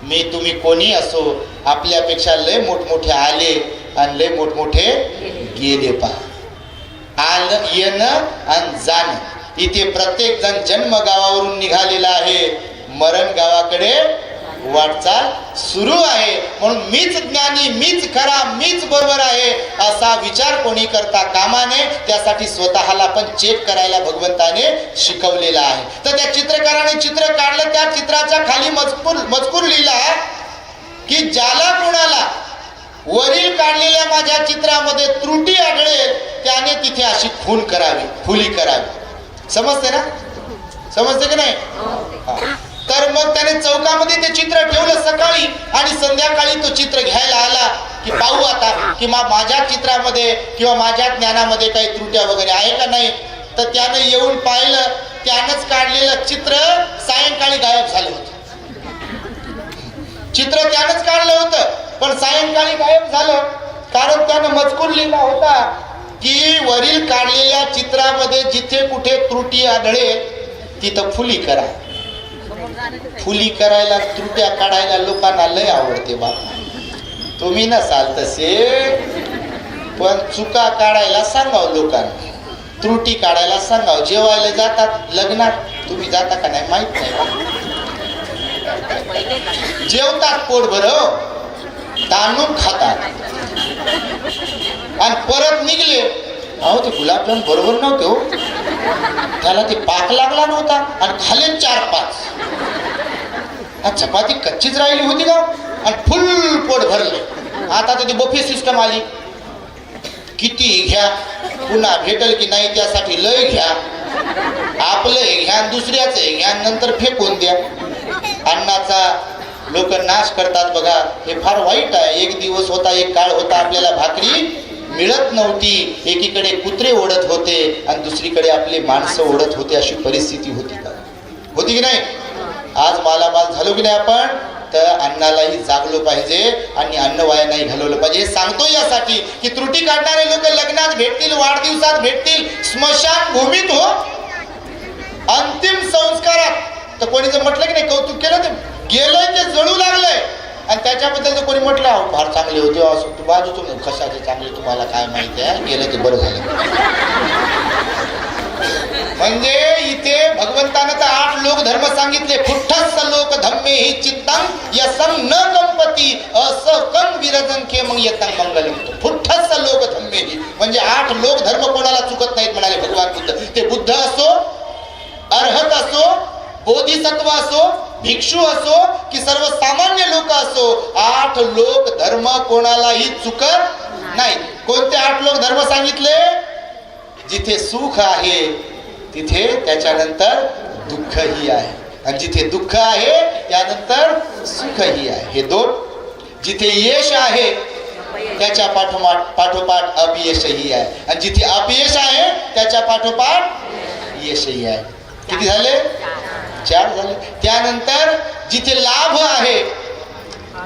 मी तुम्ही कोणी असो, आपल्यापेक्षा लय मोठमोठे आले आणि लय मोठमोठे गेले. पहा, आलं येणं आणि जाणं. इथे प्रत्येक जण जन्म गावावरून निघालेला आहे, मरण गावाकडे वाटचाल सुरू आहे. म्हणून मीच ज्ञानी, मीच खरा, मीच बरोबर आहे असा विचार कोणी करता कामा नये. त्यासाठी स्वतःला पण चेक करायला भगवंताने शिकवलेला आहे. तर त्या चित्रकाराने चित्र काढलं, त्या चित्राच्या खाली मजकूर लिहिला की ज्याला कोणाला वरील काढलेल्या माझ्या चित्रामध्ये त्रुटी आढळेल त्याने तिथे अशी खून करावी, फुली करावी. समजते ना? समजते की नाही? तर मग त्याने चौकामध्ये ते चित्र ठेवलं सकाळी आणि संध्याकाळी तो चित्र घ्यायला आला की पाहू आता की माझ्या चित्रामध्ये किंवा माझ्या ज्ञानामध्ये काही त्रुट्या वगैरे आहे का नाही. तर त्यानं येऊन पाहिलं, त्यानंच काढलेलं चित्र सायंकाळी गायब झालं होतं. चित्र त्यानंच काढलं होतं पण सायंकाळी गायब झालं. कारण त्यानं मजकूर लिहिला होता की वरील काढलेल्या चित्रामध्ये जिथे कुठे त्रुटी आढळेल तिथं फुली करा. फुली करायला, त्रुट्या काढायला लोकांना लय आवडते बाबा. तुम्ही नसाल तसे, पण चुका काढायला सांगाव लोकांना, त्रुटी काढायला सांगाव. जेवायला जातात लग्नात, तुम्ही जाता का नाही माहित नाही. जेवतात पोटभर, ताणून खातात आणि परत निघले. अहो ते गुलाबजाम बरोबर नव्हते हो, त्याला ते पाक लागला नव्हता आणि खाले 4-5. चपाती कच्चीच राहिली होती का आणि फुल पोट भरले. आता तर ती बफे सिस्टम आली, किती घ्या, पुन्हा भेटल की नाही त्यासाठी लय घ्या. आपलं घ्या, दुसऱ्याच घ्या, नंतर फेकून द्या. अन्नाचा लोक नाश करतात बघा, हे फार वाईट आहे. एक दिवस होता, एक काळ होता, आपल्याला भाकरी मिळत नव्हती. एकीकडे कुत्रे ओढत होते आणि दुसरीकडे आपले माणसं ओढत होते. अशी परिस्थिती होती का? होती की नाही? आज मालामाल झालो की नाही आपण? तर अन्नालाही जागलो पाहिजे आणि अन्न वाया नाही घालवलं पाहिजे. हे सांगतो यासाठी की त्रुटी काढणारे लोक लग्नात भेटतील, वाढदिवसात भेटतील, स्मशान भूमीत हो, अंतिम संस्कारात. तर कोणी जर म्हटलं की नाही कौतुक केलं तर गेलंय ते जळू लागलंय आणि त्याच्याबद्दल जर कोणी म्हटलं अहो फार चांगले होते असं, तू बाजू तुम्ही कशाचे चांगले तुम्हाला काय माहिती आहे, गेलं ते बरं झालं. म्हणजे इथे भगवंतानं तर 8 लोक धर्म सांगितले. फुठ्ठस्स लोक धम्मे हि चित्तं यसं न कंपती असकं विरजन के मग येतं मंगलम. फुठ्ठस्स लोक धम्मे हि म्हणजे 8 लोक धर्म कोणाला चुकत नाहीत म्हणाले भगवान बुद्ध. ते बुद्ध असो, अर्हत असो, बोधिसत्व असो, भिक्षू असो की सर्वसामान्य लोक असो, 8 लोक धर्म कोणालाही चुकत नाही. कोणते 8 लोक धर्म सांगितले? जिथे सुख आहे तिथे त्याच्यानंतर दुःखही आहे आणि जिथे दुःख आहे त्यानंतर सुखही आहे. हे 2. जिथे यश आहे त्याच्या पाठोपाठ अपयशही आहे आणि जिथे अपयश आहे त्याच्या पाठोपाठ यशही आहे. किती झाले? 4 झाले. त्यानंतर जिथे लाभ आहे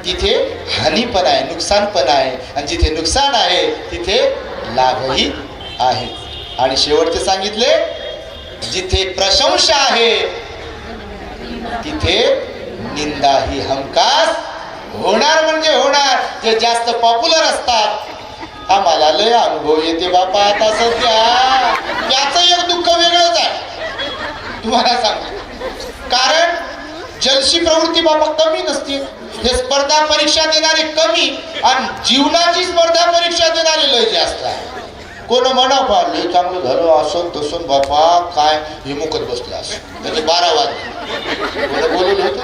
तिथे हानी पण आहे, नुकसान पण आहे आणि जिथे नुकसान आहे तिथे लाभही आहे. आणि शेवटचे सांगितले जिथे प्रशंसा आहे तिथे निंदा ही हमखास होणार म्हणजे होणार. जे जास्त पॉप्युलर असतात आम्हाला लय अनुभव येते बापा आता सध्या, त्याचं एक दुःख वेगळंच आहे तुम्हाला सांगतो. कारण जलशी प्रवृत्ती बाबा कमी नसते. हे स्पर्धा परीक्षा देणारे कमी आणि जीवनाची स्पर्धा परीक्षा देणारे लय जास्त आहे. कोण म्हणा बा लय चांगलं झालं असं तसं बाबा काय हे मुकत बसले असं त्याचे 12 वाजले कोण बोलून होत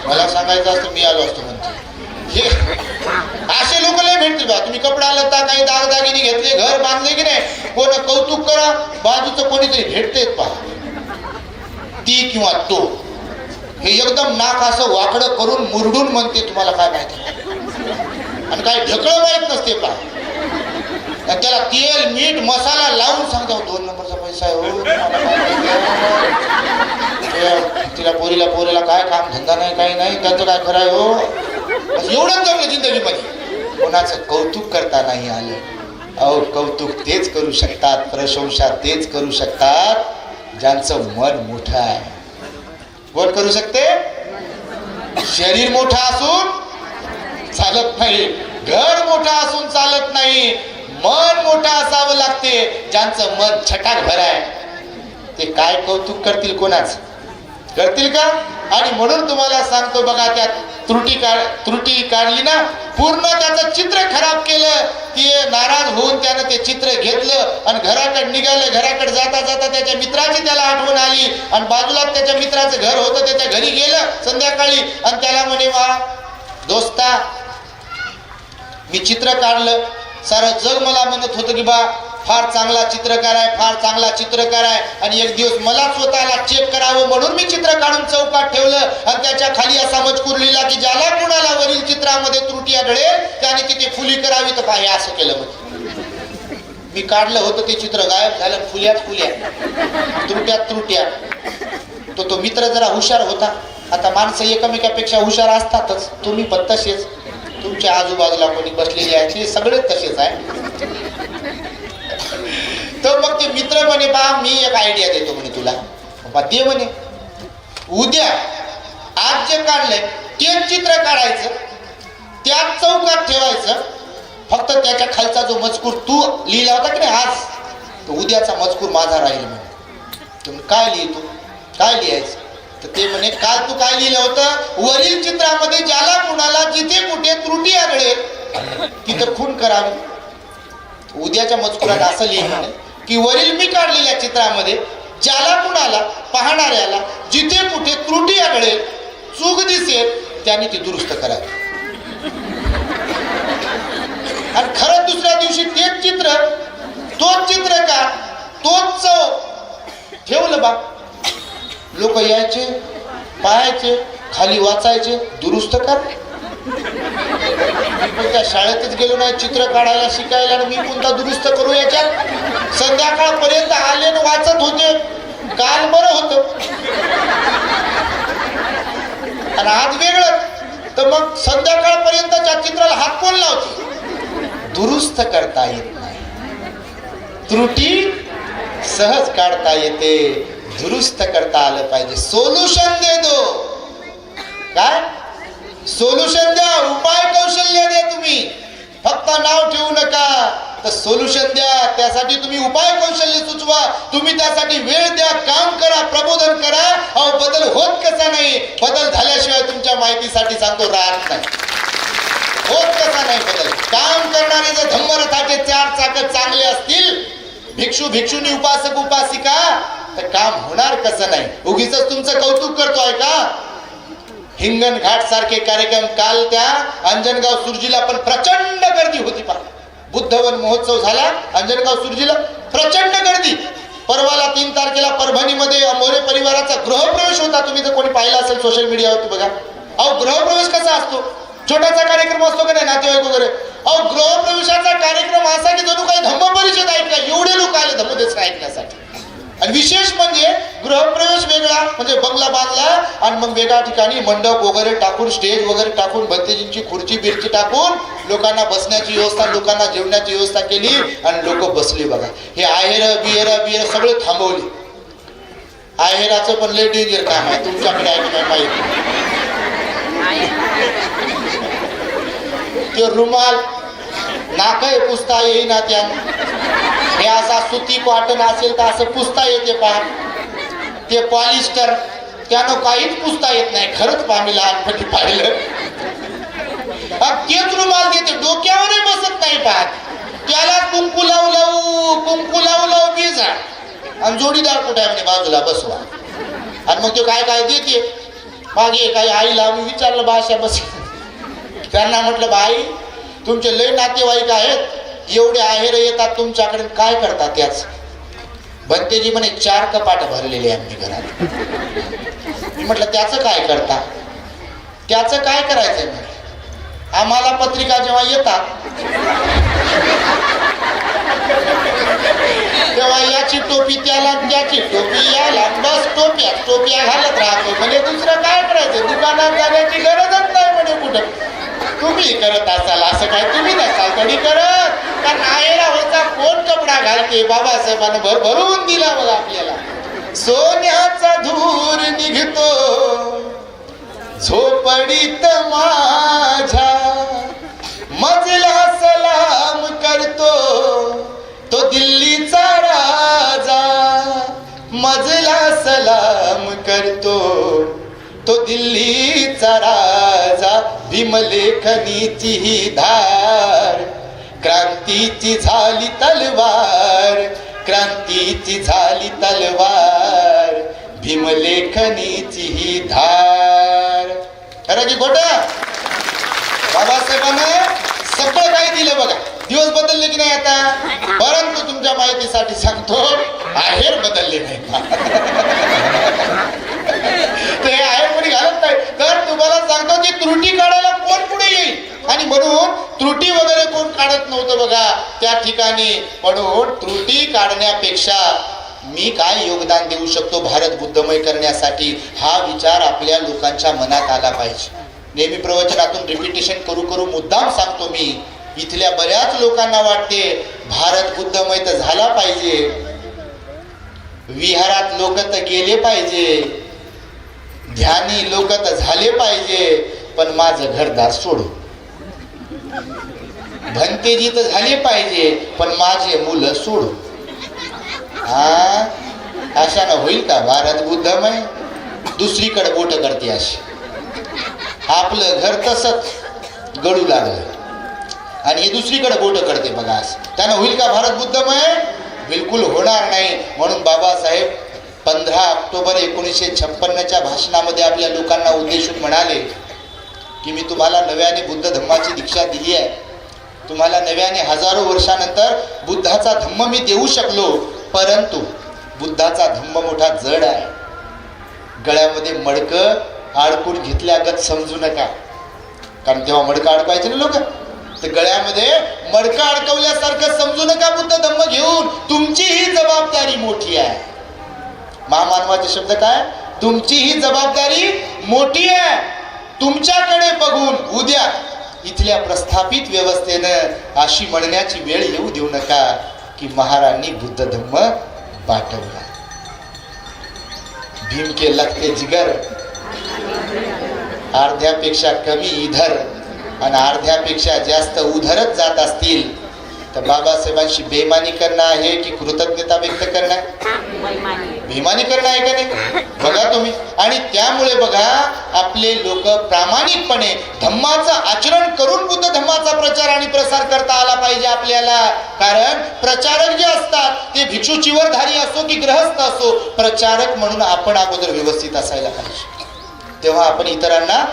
मला सांगायचं असतं मी आलो असतो म्हणते. हे असे लोक लय भेटतील बा. तुम्ही कपडा लता काही दागदागिने घेतले घर बांधले की नाही कोण कौतुक करा बाजूचं कोणीतरी भेटतेच पहा ती किंवा तो हे एकदम नाक असं वाकडं करून मुरडून म्हणते तुम्हाला काय माहिती आणि काय ढकळ माहित नसते पहा. त्याला तेल मीठ मसाला लावून सांगतो 2 नंबरचा पैसा आहे हो तिला पोरीला काय काम धंदा नाही काही नाही त्याचं काय खरं आहे हो. एवढंच जमलं जिंदगीमध्ये कोणाचं कौतुक करता नाही आलं. अहो कौतुक तेच करू शकतात प्रशंसा तेच करू शकतात ज्यांचं मन मोठं आहे. कोण करू शकते? शरीर मोठं असून चालत नाही घर मोठं असून चालत नाही मन मोठं असावं लागते. ज्यांचं मन छटाक भर आहे ते काय कौतुक करतील कोणाच करतील का? आणि म्हणून तुम्हाला सांगतो बघा त्या त्रुटी काढली ना पूर्ण त्याचं चित्र खराब केलं. ते नाराज होऊन त्यानं ते चित्र घेतलं आणि घराकडे निघालं. घराकडे जाता जाता त्याच्या मित्राची त्याला आठवण आली आणि बाजूला त्याच्या मित्राचं घर होतं त्याच्या घरी गेलं संध्याकाळी आणि त्याला म्हणे वा दोस्ता मी चित्र काढलं सारं जग मला म्हणत होतं की बा फार चांगला चित्रकार आहे फार चांगला चित्रकार आहे आणि एक दिवस मला स्वतःला चेक करावं म्हणून मी चित्र काढून चौकात ठेवलं आणि त्याच्या खाली असा मजकूर लिहिला की ज्याला कुणाला वरील चित्रामध्ये त्रुटी आढळेल त्याने तिथे फुली करावी तर पाहे असं केलं. म्हणजे मी काढलं होतं ते चित्र गायब झालं फुल्याच फुल्या त्रुट्या. तो मित्र जरा हुशार होता. आता माणसं एकमेकापेक्षा हुशार असतातच तुम्ही पण तसेच तुमच्या आजूबाजूला कोणी बसलेले आहे ते सगळे तसेच आहे. तर मग ते मित्र म्हणे बा मी एक आयडिया देतो म्हणे तुला बा दे म्हणे. उद्या आज जे काढलंय तेच चित्र काढायचं त्याच चौकात ठेवायचं फक्त त्याच्या खालचा जो मजकूर तू लिहिला होता की नाही आज तो उद्याचा मजकूर माझा राहील म्हणे. तुम्ही काय लिहितो काय लिहायचं तर ते म्हणे काल तू काय लिहिलं होतं वरील चित्रामध्ये ज्याला कुणाला जिथे कुठे त्रुटी आढळेल तिथं खून करावी. उद्याच्या मजकुरात असं लिहिलं म्हणे की वरील मी काढलेल्या चित्रामध्ये ज्याला कुणाला पाहणाऱ्याला जिथे कुठे त्रुटी आढळेल चूक दिसेल त्यांनी ती दुरुस्त करावी. आणि खरंच दुसऱ्या दिवशी तेच चित्र तोच चित्रकार तोच चव ठेवलं बा. लोक यायचे पाहायचे खाली वाचायचे दुरुस्त कर. पण त्या शाळेतच गेलो नाही चित्र काढायला शिकायला आणि मी कोणता दुरुस्त करू याच्यात. संध्याकाळपर्यंत आले न वाचत होते काल बरं होतं आणि आज वेगळं. तर मग संध्याकाळपर्यंतच्या चित्राला हात कोण लावते? दुरुस्त करता येत नाही. त्रुटी सहज काढता येते दुरुस्त करता आलं पाहिजे. सोल्युशन दे दो काय सोल्युशन द्या उपाय कौशल्य द्या. तुम्ही फक्त नाव ठेवू नका तर सोल्युशन द्या. त्यासाठी तुम्ही उपाय कौशल्य सुचवा. तुम्ही त्यासाठी वेळ द्या काम करा प्रबोधन करा. अहो बदल होत कसा नाही बदल झाल्याशिवाय तुमच्या माहितीसाठी सांगतो राहत नाही. होत कसा नाही बदल. काम करणारे जर धम्मरथाचे 4 चाक चांगले असतील भिक्षू भिक्षुनी उपासक उपासिका तर काम होणार कसं नाही. उगीच तुमचं कौतुक करतोय का? हिंगण घाट सारखे कार्यक्रम काल त्या अंजनगाव सुरजीला पण प्रचंड गर्दी होती. पहा बुद्धवन महोत्सव झाला अंजनगाव सुरजीला प्रचंड गर्दी. परवाला 3 तारखेला परभणीमध्ये मोरे परिवाराचा गृहप्रवेश होता. तुम्ही जर कोणी पाहिला असेल सोशल मीडियावर बघा. अहो गृहप्रवेश कसा असतो छोटासा कार्यक्रम असतो का नाही नातेवाईक वगैरे. अहो गृहप्रवेशाचा कार्यक्रम असा की जणू काही धम्मपरिषद ऐकला एवढे लोक आले धम्मदेश ऐकण्यासाठी. आणि विशेष म्हणजे गृहप्रवेश वेगळा म्हणजे बंगला बांधला आणि मग वेगळ्या ठिकाणी मंडप वगैरे टाकून स्टेज वगैरे टाकून भंतेजींची खुर्ची बिर्ची टाकून लोकांना बसण्याची व्यवस्था लोकांना जेवण्याची व्यवस्था केली आणि लोक बसले बघा. हे आहेर बिहेर सगळे थांबवले. आहेराचं पण लय डेंजर काम आहे तुमच्याकडे आहे काय माहिती. ते रुमाल नाकय पुसता येईना त्या हे असा सुती कॉटन असेल तर असं पुसता येते पहा. ते पॉलिस्टर त्यानं काहीच पुसता येत नाही. खरंच आम्ही लहानपणी पाहिलं. तेच रुमाल देते, डोक्यावरही बसत नाही पाहत. त्याला कुंकू लावू लावू बिजा आणि जोडीदार कुठे आहे म्हणे बाजूला बसवा. आणि मग तो काय काय देते मागे. काही आईला आम्ही विचारलं भाषा बस. त्यांना म्हटलं बाई तुमचे लय नातेवाईक आहेत, एवढे आहेर येतात तुमच्याकडे, काय करतात त्याच? बनतेजी म्हणे 4 कपाट भरलेले आम्ही घरात. मी म्हटलं त्याचं काय करता? त्याचं काय करायचंय? आम्हाला पत्रिका जेव्हा येतात तेव्हा याची टोपी त्याला, त्याची टोपी याला, बस टोप्या घालत राहतो. म्हणजे दुसरं काय करायचं? दुकानात जाण्याची गरजच नाही म्हणे कुठं. तुम्ही करत असाल असं काय? तुम्ही नसाल कधी करत? कारण आहेरा होता कोण कपडा घालते? बाबासाहेबांना भरभरून दिला बघा आपल्याला. सोन्याचा धूर निघतो झोपडीत माझ्या, मजला सलाम करतो तो दिल्लीचा राजा, मजला सलाम करतो तो दिल्लीचा राजा. भीमलेखनीची ही धार, क्रांतीची झाली तलवार, क्रांतीची झाली तलवार, भीमलेखनीची ही धार. खरं की खोटं? बाबासाहेबांना सगळं काही दिलं बघा. दिवस बदलले की नाही आता? परंतु तुमच्या माहितीसाठी सांगतो, आहेर बदलले नाही. ते आहेर कोणी घालत नाही. तर तुम्हाला सांगतो की त्रुटी काढायला कोण पुढे येईल, आणि म्हणून त्रुटी वगैरे कोण काढत नव्हतं बघा त्या ठिकाणी. म्हणून त्रुटी काढण्यापेक्षा मी काय योगदान देऊ शकतो भारत बुद्धमय करण्यासाठी, हा विचार आपल्या लोकांच्या मनात आला पाहिजे. नेहमी प्रवचनातून रिपिटेशन करू मुद्दाम सांगतो मी. इथल्या बऱ्याच लोकांना वाटते भारत बुद्धमय तर झाला पाहिजे, विहारात लोक तर गेले पाहिजे, ध्यानी लोक तर झाले पाहिजे, पण माझं घरदार सोडू. भंतेजी तर झाले पाहिजे, पण माझे मुलं सोडू. अशानं होईल का भारत बुद्धमय? दुसरीकडे बोट करते अशी. आपलं घर तसंच गळू लागलं आणि हे दुसरीकडे बोट करते बघा असं. त्यानं होईल का भारत बुद्धमय? बिलकुल होणार नाही. म्हणून बाबासाहेब 15 ऑक्टोबर 1956च्या भाषणामध्ये आपल्या लोकांना उद्देशून म्हणाले की मी तुम्हाला नव्याने बुद्ध धम्माची दीक्षा दिली आहे. तुम्हाला नव्याने हजारो वर्षानंतर बुद्धाचा धम्म मी देऊ शकलो, परंतु बुद्धाचा धम्म मोठा जड आहे. गळ्यामध्ये मडकं अडकून घेतल्यागत समजू नका. कारण तेव्हा मडकं अडकायचे ना लोक. तर गळ्यामध्ये मडकं अडकवल्यासारखं समजू नका बुद्ध धम्म घेऊन. तुमची ही जबाबदारी मोठी आहे. महामानवाचे शब्द काय? तुमची ही जबाबदारी मोठी आहे. तुमच्याकडे बघून उद्या इथल्या प्रस्थापित व्यवस्थेनं अशी म्हणण्याची वेळ येऊ देऊ नका की महाराणी बुद्ध धम्म पाठवला. भीम के लगते जिगर, अर्ध्यापेक्षा कमी इधर आणि अर्ध्यापेक्षा जास्त उधरच जात असतील तर बाबासाहेबांशी बेमानी करणं आहे की कृतज्ञता व्यक्त करणं? बेमानी करणं आहे का नाही? बघा तुम्ही. आणि त्यामुळे बघा आपले लोक प्रामाणिकपणे धम्माचं आचरण करून बुद्ध धम्माचा प्रचार आणि प्रसार करता आला पाहिजे आपल्याला. कारण प्रचारक जे असतात ते भिक्षू चिवरधारी असो की ग्रहस्थ असो, प्रचारक म्हणून आपण अगोदर व्यवस्थित असायला पाहिजे. तेव्हा आपण इतरांना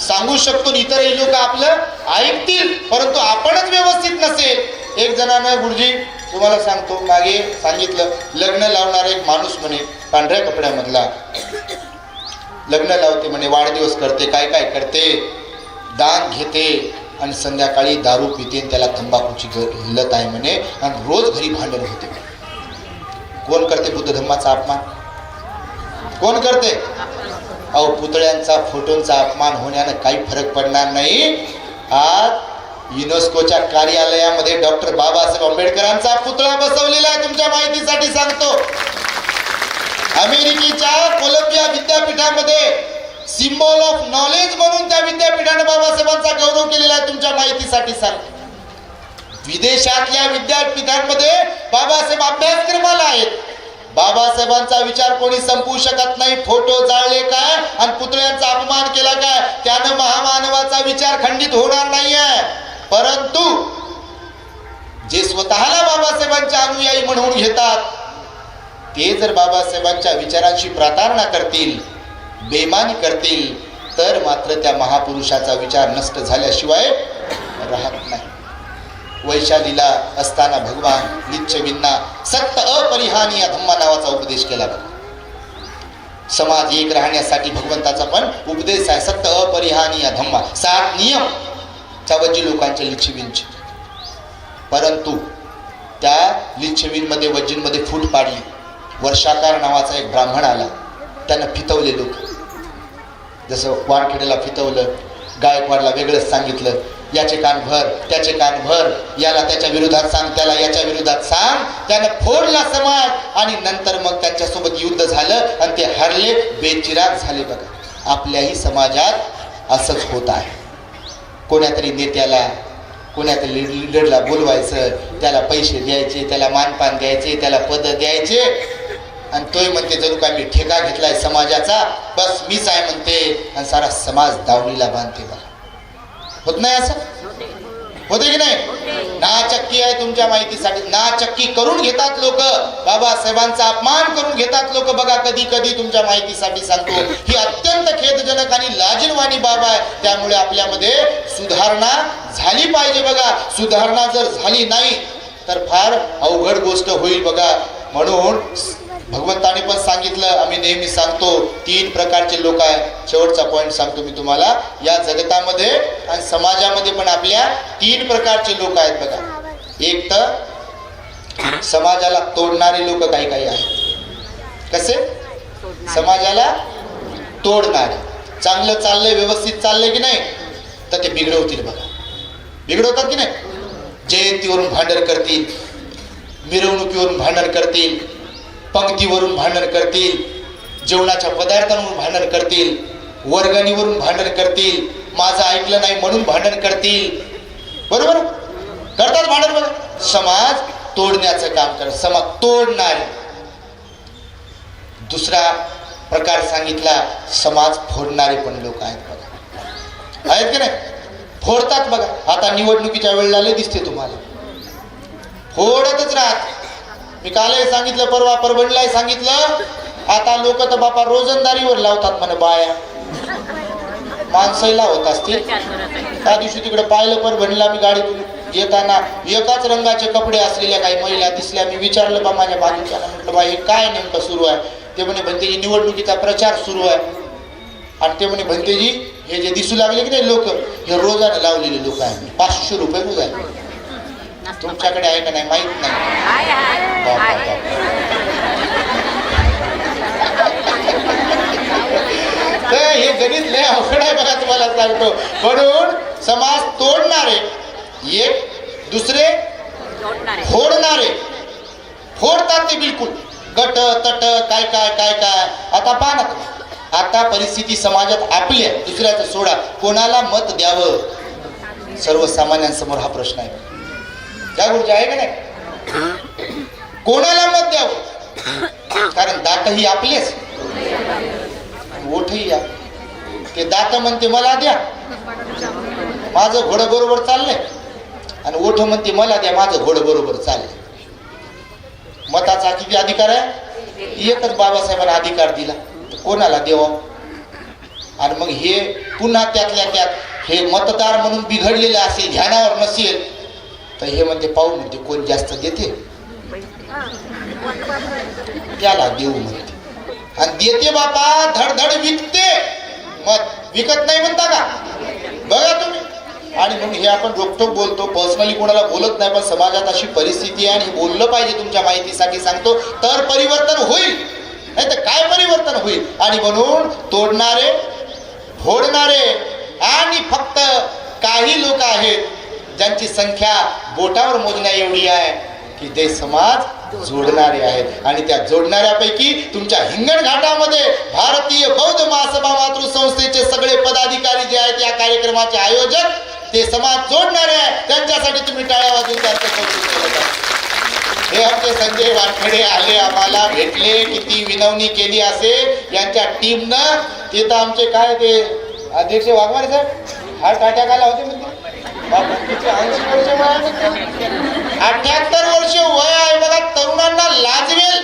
सांगू शकतो, इतरही लोक आपलं ऐकतील. परंतु आपणच व्यवस्थित नसेल. एक जणानं गुरुजी तुम्हाला सांगतो, मागे सांगितलं, लग्न लावणारा एक माणूस म्हणे पांढऱ्या कपड्यामधला लग्न लावते म्हणे, वाढदिवस करते, काय काय करते, दान घेते आणि संध्याकाळी दारू पिते, त्याला तंबाखूची लत आहे म्हणे आणि रोज घरी भांडण होते. कोण करते बुद्ध धम्माचा अपमान? कोण करते? अहो पुतळ्यांचा फोटोंचा अपमान होण्यानं काही फरक पडणार नाही. आज युनेस्कोच्या कार्यालयामध्ये डॉक्टर बाबासाहेब आंबेडकरांचा पुतळा बसवलेला आहे. तुमच्या माहितीसाठी सांगतो, अमेरिकेच्या कोलंबिया विद्यापीठामध्ये सिम्बॉल ऑफ नॉलेज म्हणून त्या विद्यापीठाने बाबासाहेबांचा गौरव केलेला आहे. तुमच्या माहितीसाठी सांगतो, विदेशातल्या विद्यापीठांमध्ये बाबासाहेब अभ्यासक्रमाला आहेत. बाबासाहेबांचा विचार कोणी संपवू शकत नाही. फोटो जाळले काय आणि पुतळ्यांचा अपमान केला काय, त्यानं महामानवाचा विचार खंडित होणार नाहीये. परंतु जे स्वतःला बाबासाहेबांचे अनुयायी म्हणून घेतात ते जर बाबासाहेबांच्या विचारांशी प्रतारणा करतील, बेमानी करतील, तर मात्र त्या महापुरुषाचा विचार नष्ट झाल्याशिवाय राहत नाही. वैशालीला असताना भगवान लिच्छवींना सत्य अपरिहानीय धम्मा नावाचा उपदेश केला. समाज एक राहण्यासाठी भगवंताचा पण उपदेश आहे, सत्य अपरिहानीय धम्मा, 7 नियम वज्जी लोकांच्या लिच्छवींचे. परंतु त्या लिच्छवींमध्ये वज्जींमध्ये फूट पाडली. वर्षाकार नावाचा एक ब्राह्मण आला, त्यानं फितवले लोक, जसं वारखेड्याला फितवलं, गायकवाडला वेगळंच सांगितलं, याचे कान भर, त्याचे कान भर, याला त्याच्या विरोधात सांग, त्याला याच्या विरोधात सांग. त्यानं फोडला समाज आणि नंतर मग त्यांच्यासोबत युद्ध झालं आणि ते हरले, बेचिराग झाले. बघा आपल्याही समाजात असंच होत आहे. कोण्यातरी नेत्याला, कोण्यातरी लीडरला बोलवायचं, त्याला पैसे द्यायचे, त्याला मानपान द्यायचे, त्याला पद द्यायचे आणि तोय म्हणते जणू काय मी ठेका घेतलाय समाजाचा, बस मीच आहे म्हणते आणि सारा समाज दावणीला बांधते. बघा होत नाही असं, होते की नाही? नाचक्की आहे तुमच्या माहितीसाठी, नाचक्की करून घेतात लोक, बाबासाहेबांचा अपमान करून घेतात लोक. बघा कधी कधी तुमच्या माहितीसाठी सांगतो, ही अत्यंत खेदजनक आणि लाजिरवाणी बाब आहे. त्यामुळे आपल्यामध्ये सुधारणा झाली पाहिजे. बघा सुधारणा जर झाली नाही तर फार अवघड गोष्ट होईल. बघा म्हणून भगवंताने पण सांगितलं, आम्ही नेहमी सांगतो 3 प्रकारचे लोक आहेत. शेवटचा पॉइंट सांगतो मी तुम्हाला, या जगतामध्ये आणि समाजामध्ये पण आपल्या 3 प्रकारचे लोक आहेत. बघा एक तर समाजाला तोडणारे लोक काही काही आहेत. कसे? समाजाला तोडणारे. चांगलं चाललंय, व्यवस्थित चाललंय की नाही, तर ते बिघडवतील. बघा बिघडवतात की नाही? जयंतीवरून भांडण करतील, मिरवणुकीवरून भांडण करतील, पंक्तीवरून भांडण करतील, जेवणाच्या पदार्थांवरून भांडण करतील, वर्गणीवरून भांडण करतील, माझं ऐकलं नाही म्हणून भांडण करतील. बरोबर करतात भांडण. बघा समाज तोडण्याचं काम करत, समाज तोडणारे. दुसरा प्रकार सांगितला, समाज फोडणारे पण लोक आहेत. बघा आहेत की नाही? फोडतात. बघा आता निवडणुकीच्या वेळेला लय दिसते तुम्हाला, फोडतच राहत. मी कालही सांगितलं, परवा परभणीलाही सांगितलं, आता लोक तर बापा रोजंदारीवर लावतात म्हणे बाया, माणसंही लावत असतील. त्या दिवशी तिकडे पाहिलं परभणीला, मी गाडीतून येताना एकाच रंगाचे कपडे असलेल्या काही महिला दिसल्या. मी विचारलं बा माझ्या बाजूच्याला, म्हटलं बा हे काय नेमकं सुरू आहे? ते म्हणे भंतेजी निवडणुकीचा प्रचार सुरू आहे. आणि ते म्हणे भंतेजी हे जे दिसू लागले की नाही लोक, हे रोजाने लावलेले लोक आहेत, 500 रुपये रोज आहे. तुमच्याकडे आहे का नाही माहित नाही. हे गणित लय अवघड आहे बघा, तुम्हाला सांगतो. म्हणून समाज तोडणारे एक, दुसरे फोडणारे. फोडतात ते बिलकुल, गट तट काय काय काय काय. आता पहा ना, आता परिस्थिती समाजात आपल्या, दुसऱ्याचं सोडा, कोणाला मत द्यावं सर्वसामान्यांसमोर हा प्रश्न आहे. त्या गोष्टी आहे का नाही? कोणाला मत द्यावं? कारण दात ही आपलेच, ओठही या. ते दात म्हणते मला द्या, माझं घोडं बरोबर चाललंय, आणि ओठ म्हणते मला द्या, माझं घोडं बरोबर चाललंय. मताचा किती अधिकार आहे? एकच बाबासाहेबांना अधिकार दिला, कोणाला देवा? आणि मग हे पुन्हा त्यातल्या त्यात हे मतदार म्हणून बिघडलेले असेल, ध्यानावर नसेल, तर हे म्हणते पाहू म्हणते कोण जास्त देते त्याला देऊ म्हणते. आणि देते बापा धडधड विकते, मत विकत नाही म्हणता का? बघा तुम्ही. आणि म्हणून हे आपण रोखठोक बोलतो, पर्सनली कोणाला बोलत नाही, पण समाजात अशी परिस्थिती आहे आणि हे बोललं पाहिजे. तुमच्या माहितीसाठी सांगतो, तर परिवर्तन होईल, नाही तर काय परिवर्तन होईल? आणि म्हणून तोडणारे, फोडणारे आणि फक्त काही लोक आहेत ज्यांची संख्या बोटावर मोजण्या एवढी आहे की ते समाज जोडणारे आहेत. आणि त्या जोडणाऱ्यापैकी तुमच्या हिंगणघाटामध्ये भारतीय बौद्ध महासभा मातृ संस्थेचे सगळे पदाधिकारी जे आहेत, या कार्यक्रमाचे आयोजक, ते समाज जोडणारे आहेत. त्यांच्यासाठी तुम्ही टाळ्या वाजवून त्यांचं कौतुक केलं पाहिजे. हे आमचे संजय वानखेडे आले, आम्हाला भेटले, किती विनवणी केली असेल यांच्या टीमनं. तिथं आमचे काय ते अध्यक्ष वाघमारे साहेब हार्ट अटॅक आला होते म्हणजे 78 वर्ष वय आहे बघा. तरुणांना लाजवेल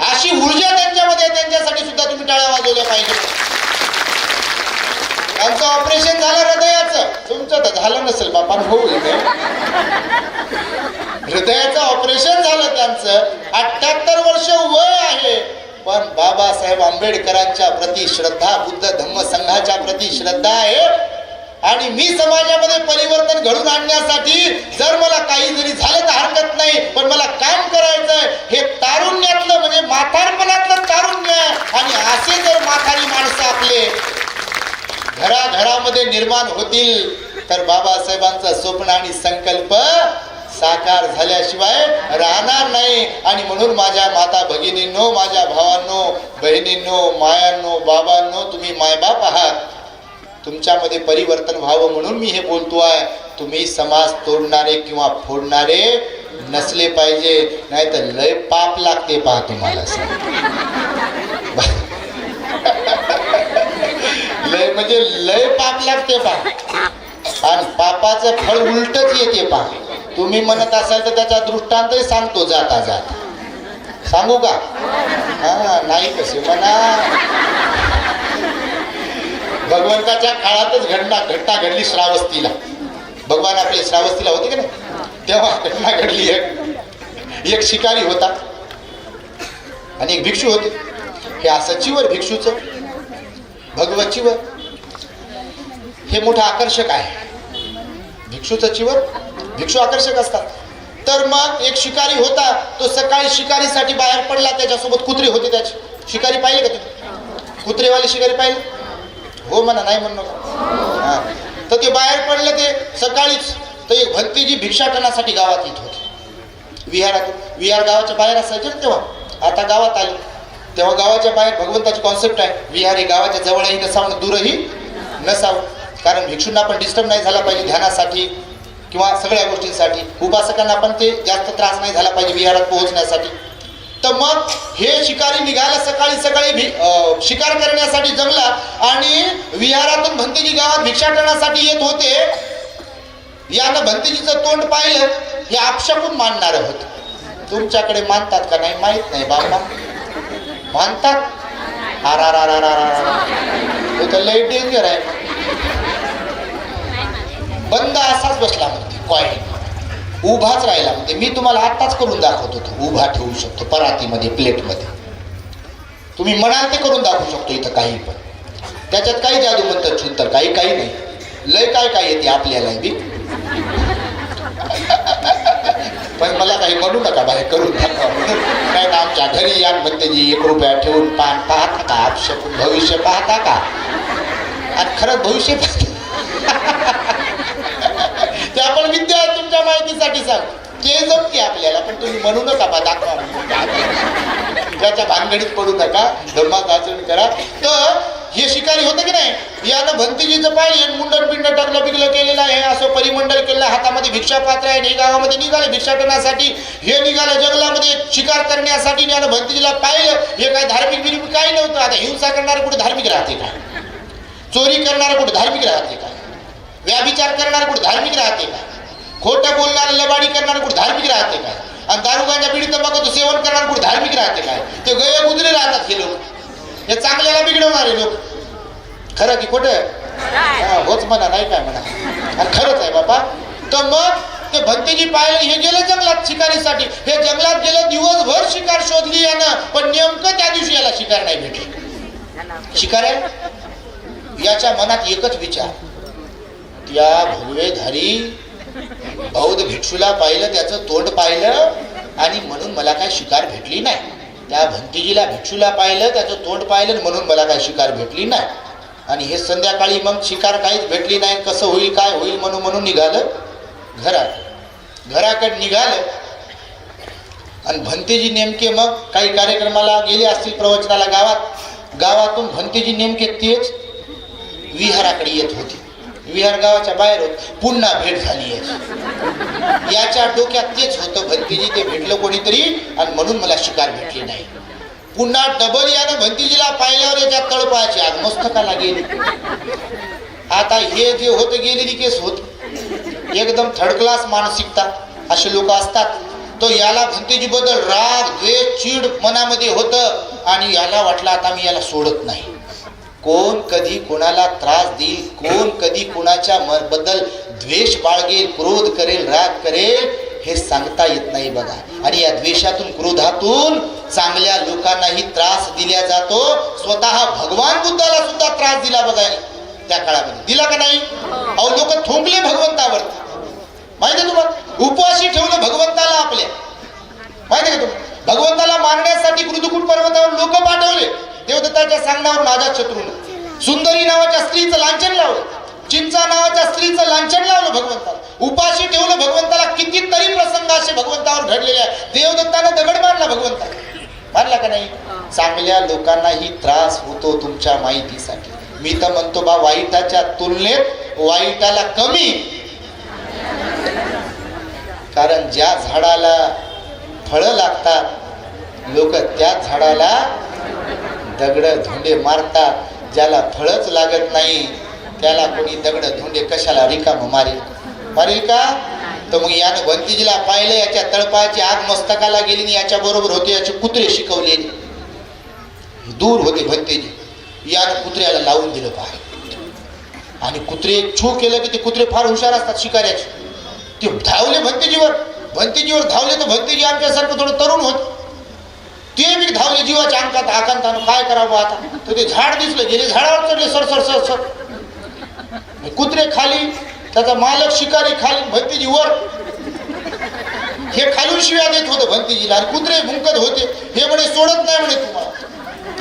अशी ऊर्जा त्यांच्यामध्ये, त्यांच्यासाठी सुद्धा तुम्ही टाळ्या वाजवल्या पाहिजे. त्यांचं ऑपरेशन झालं हृदयाचं, तुमचं तर झालं नसेल बापा, होऊ हृदयाचं ऑपरेशन झालं त्यांचं. 78 वर्ष वय आहे, पण बाबासाहेब आंबेडकरांच्या प्रति श्रद्धा, बुद्ध धम्म संघाच्या प्रति श्रद्धा आहे. आणि मी समाजामध्ये परिवर्तन घडून आणण्यासाठी जर मला काही जरी झालं तर हरकत नाही, पण मला काम करायचंय. हे तारुण्यातलं म्हणजे म्हातारपणातलं तारुण्य आहे. आणि असे जर म्हातारी माणसं आपले घराघरामध्ये निर्माण होतील तर बाबासाहेबांचं स्वप्न आणि संकल्प साकार झाल्याशिवाय राहणार नाही. आणि म्हणून माझ्या माता भगिनींनो, माझ्या भावांनो, बहिणींनो, मायांनो, बाबांनो, तुम्ही मायबाप आहात. तुमच्यामध्ये परिवर्तन व्हावं म्हणून मी हे बोलतोय. तुम्ही समाज तोडणारे किंवा फोडणारे नसले पाहिजे, नाही तर लय पाप लागते पहा तुम्हाला. लय म्हणजे लय पाप लागते पहा. आणि पापाचं फळ उलटच येते पहा. तुम्ही म्हणत असाल तर त्याचा दृष्टांतही सांगतो जाता जाता. सांगू का? हा नाही कसे म्हणा. भगवंताच्या काळातच घटना घडली श्रावस्तीला. भगवान आपले श्रावस्तीला होते की नाही, तेव्हा घटना घडली. एक शिकारी होता आणि एक भिक्षू होते. हे असं चिवर भिक्षूच, भगवत चिवर हे मोठं आकर्षक आहे. भिक्षूचं चिवर, भिक्षू आकर्षक असतात. तर मग एक शिकारी होता, तो सकाळी शिकारीसाठी बाहेर पडला. त्याच्यासोबत कुत्रे होते त्याचे. शिकारी पाहिले का तुम्ही? कुत्रेवाले शिकारी पाहिले? हो म्हणा, नाही म्हणू नका. तर ते बाहेर पडले ते सकाळीच. तर एक भंतीजी भिक्षाटनासाठी गावात येत होती. विहार गावाच्या बाहेर असायचे ना तेव्हा. आता गावात आले तेव्हा गावाच्या बाहेर भगवंताची कॉन्सेप्ट आहे. विहार हे गावाच्या जवळही नसावं, दूरही नसावं. कारण भिक्षूंना पण डिस्टर्ब नाही झाला पाहिजे ध्यानासाठी किंवा सगळ्या गोष्टींसाठी. उपासकांना पण ते जास्त त्रास नाही झाला पाहिजे विहारात पोहोचण्यासाठी. तर मग हे शिकारी निघाला सकाळी सकाळी शिकार करण्यासाठी जंगलात. आणि विहारातून भंतेजी गावात भिक्षाटनासाठी येत होते. यानं भंतेजीचं तोंड पाहिलं. हे आपशाकून मानणार होते. तुमच्याकडे मानतात का नाही माहित नाही बाबा, मानतात. तो तर लय डेंजर आहे. बंद असाच बसला म्हणते, कॉईन उभाच राहिला म्हणते. मी तुम्हाला आत्ताच करून दाखवत होतो. उभा ठेवू शकतो परातीमध्ये, प्लेटमध्ये. तुम्ही म्हणाल ते करून दाखवू शकतो इथं काही पण. त्याच्यात काही जादू म्हणतात छुंतर, काही काही नाही. लय काय काय येते आपल्याला बी. पण मला काही म्हणू नका बाहेर करून दाखवा म्हणून. नाही ना आमच्या घरी या म्हणते जी 1 रुपया ठेवून पान पाहता का? आपशकून भविष्य पाहता का? आणि खरंच भविष्य ते आपण विद्या तुमच्या माहितीसाठी सांग. ते जमते आपल्याला, पण तुम्ही म्हणू नका बा दाखवा. त्याच्या भानगडीत पडू नका, धर्मात आचरण करा. तर हे शिकारी होते की नाही, यानं भंतीजीचं पाहिजे मुंडन पिंड टकलं पिकलं केलेलं आहे. असं परिमंडल केलेलं, हातामध्ये भिक्षा पात्र आहे. गावामध्ये निघाले भिक्षाटनासाठी. हे निघालं जंगलामध्ये शिकार करण्यासाठी. यानं भंतीजीला पाहिलं. हे काय धार्मिक बिर्मिक काही नव्हतं. आता हिंसा करणारं कुठे धार्मिक राहते का? चोरी करणारं कुठे धार्मिक राहते का? व्याभिचार करणारं कुठे धार्मिक राहते का? खोटं बोलणारं लबाडी करणारं कुठे धार्मिक राहते का? आणि दारुगांच्या पिढी तंबाखूचं सेवन करणारं कुठे धार्मिक राहते काय? ते गय गुजरे राहतात हे लोक. हे चांगल्याला बिघडवणारे लोक. खरं की खोटं? होच म्हणा, नाही काय म्हणा. आणि खरंच आहे बाबा. तर मग ते भंतेजी पाहिलं. हे गेले जंगलात शिकारीसाठी. हे जंगलात गेलं, दिवसभर शिकार शोधली यानं, पण नेमकं त्या दिवशी याला शिकार नाही भेटले. शिकार आहे याच्या मनात एकच विचार, त्या भगवेधारी बौद्ध भिक्षूला पाहिलं, त्याचं तोंड पाहिलं आणि म्हणून मला काय शिकार भेटली नाही. त्या भंतीजीला भिक्षूला पाहिलं, त्याचं तोंड पाहिलं म्हणून मला काय शिकार भेटली नाही. आणि हे संध्याकाळी मग शिकार काहीच भेटली नाही. कसं होईल काय होईल म्हणून निघालं घरात. घराकडे निघालं आणि भंतेजी नेमके मग काही कार्यक्रमाला गेले असतील, प्रवचनाला गावात. गावातून भंतेजी नेमके तेच विहाराकडे येत होते. विहार गावाच्या बाहेर होत, पुन्हा भेट झाली याची. याच्या डोक्यात तेच होतं, भंतीजी ते भेटलं कोणीतरी आणि म्हणून मला शिकार भेटली नाही. पुन्हा डबल यानं भंतीजीला पाहिल्यावर याच्या तळपायाची आग मस्तकाला गेली. आता हे जे होत गेलेली केस होत, एकदम थर्ड क्लास मानसिकता असे लोक असतात. तो याला भंतीजी बद्दल राग द्वेष चीड मनामध्ये होत आणि याला वाटलं आता मी याला सोडत नाही. कोण कधी कोणाला त्रास देईल, कोण कधी कोणाच्या बद्दल द्वेष बाळगेल, क्रोध करेल, राग करेल, हे सांगता येत नाही बघा. आणि या द्वेषातून क्रोधातून चांगल्या लोकांनाही त्रास दिला जातो. स्वतः भगवान बुद्धाला सुद्धा त्रास दिला बघा त्या काळामध्ये, दिला का नाही? अहो लोक थोंकले भगवंतावर, माहिती आहे तुम्हाला? उपवाशी ठेवलं भगवंताला आपल्या, माहिती आहे का तुम्हाला? भगवंताला मारण्यासाठी कृतकूट पर्वतावर लोक पाठवले. देवदत्ताच्या सांगण्यावर माझ्या शत्रूने सुंदरी नावाच्या स्त्रीचं लांछन लावलं, चिंचा नावाच्या स्त्रीचं लांछन लावलं भगवंताला. उपाशी ठेवलं भगवंताला. कितीतरी प्रसंग असे भगवंतावर घडलेले आहे. देवदत्तानं दगड मारला भगवंताला, मारला का नाही? चांगल्या लोकांनाही त्रास होतो तुमच्या माहितीसाठी. मी तर म्हणतो बा, वाईटाच्या तुलनेत वाईटाला कमी. कारण ज्या झाडाला फळं लागतात लोक त्याच झाडाला दगड धोंडे मारतात. ज्याला फळच लागत नाही त्याला कोणी दगड धोंडे कशाला रिकाम मारेल का? तर मग यानं भंतीजीला पाहिलं, याच्या तळपायाची आग मस्तकाला गेली. याच्या बरोबर होते याचे कुत्रे शिकवले, दूर होते भंतीजी. यानं कुत्र्याला लावून दिलं पाय आणि कुत्रे छू केलं की ते कुत्रे फार हुशार असतात शिकाऱ्याचे. ते धावले भंतीजीवर धावले. तर भंतीजी आमच्यासारखं थोडं तरुण होत, ते बी धावले जीवाच्या अंकात आकांतानं. काय करावं आता? तर ते झाड दिसलं, गेले झाडावर चढले सर सर सर सर. कुत्रे खाली, त्याचा मालक शिकारी खाली, भंतीजी वर. हे खालून शिव्या देत होतं भंतीजीला आणि कुत्रे भुंकत होते. हे म्हणे सोडत नाही म्हणे तुम्हाला,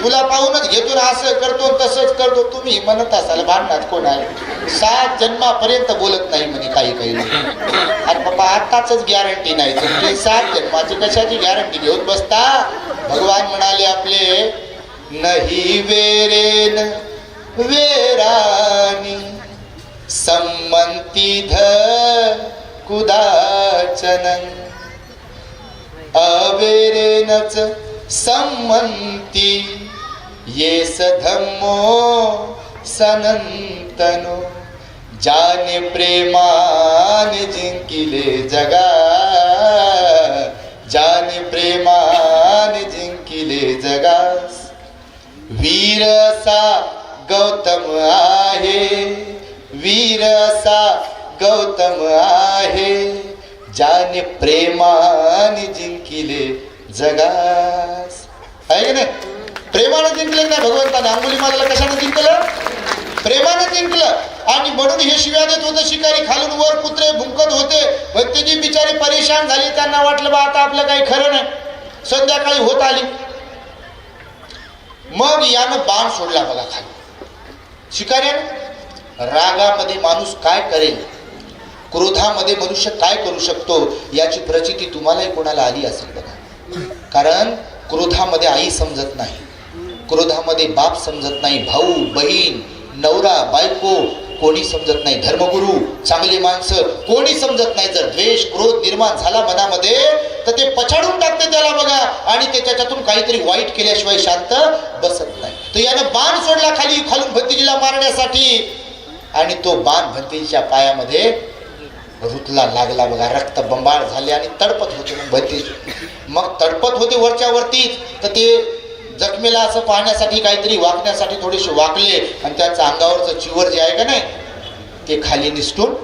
तुला पाहूनच घेतो ना, असं करतो तसंच करतो. तुम्ही म्हणत असाल भांडणात कोण आहे? 7 जन्मापर्यंत बोलत नाही म्हणे काही अरे बाबा आताच गॅरंटी नाही, तुमची 7 जन्माची कशाची गॅरंटी घेऊन बसता? भगवान म्हणाले आपले, नाही वेरेन वेरानी संमंती कुदाचनन अवेरेनच संमंती येस धम्मो सनंतनो जाने प्रेमाने जिंकिले जगा जाने प्रेमाने जिंकिले जगास वीर असा गौतम आहे वीर असा गौतम आहे जाने प्रेमाने जिंकिले जगास आहे की नाही? प्रेमानं जिंकलं नाही भगवंताने. अंगुलीमाला कशाने जिंकलं? प्रेमानं जिंकलं. आणि म्हणून हे शिव्या देत होते शिकारी, खालून वर कुत्रे भुंकत होते. भक्तीजी बिचारी परेशान झाली. त्यांना वाटलं बा आता आपलं काही खरं नाही. संध्याकाळी होत आली. मग यानं बाण सोडला बघा खाली शिकाऱ्यानं. रागामध्ये माणूस काय करेल, क्रोधामध्ये मनुष्य काय करू शकतो याची प्रचिती तुम्हालाही कोणाला आली असेल बघा. कारण क्रोधामध्ये आई समजत नाही, क्रोधामध्ये बाप समजत नाही, भाऊ बहीण नवरा बायको कोणी समजत नाही, धर्मगुरू चांगली माणसं कोणी समजत नाही. जर द्वेष क्रोध निर्माण झाला मनामध्ये तर ते पछाडून टाकते त्याला बघा, आणि ते त्याच्यातून काहीतरी वाईट केल्याशिवाय शांत बसत नाही. तर यानं बाण सोडला खाली, खालून भंतीजीला मारण्यासाठी, आणि तो बाण भंतीजीच्या पायामध्ये रुतला लागला बघा. रक्त बंबाळ झाले आणि तडपत होते मग भंतीजी. मग तडपत होते वरच्या वरतीच. तर ते जखमेला असं पाहण्यासाठी काहीतरी वाकण्यासाठी थोडेसे वाकले आणि त्याचं अंगावरचं चिवर जे आहे का नाही ते खाली निसटून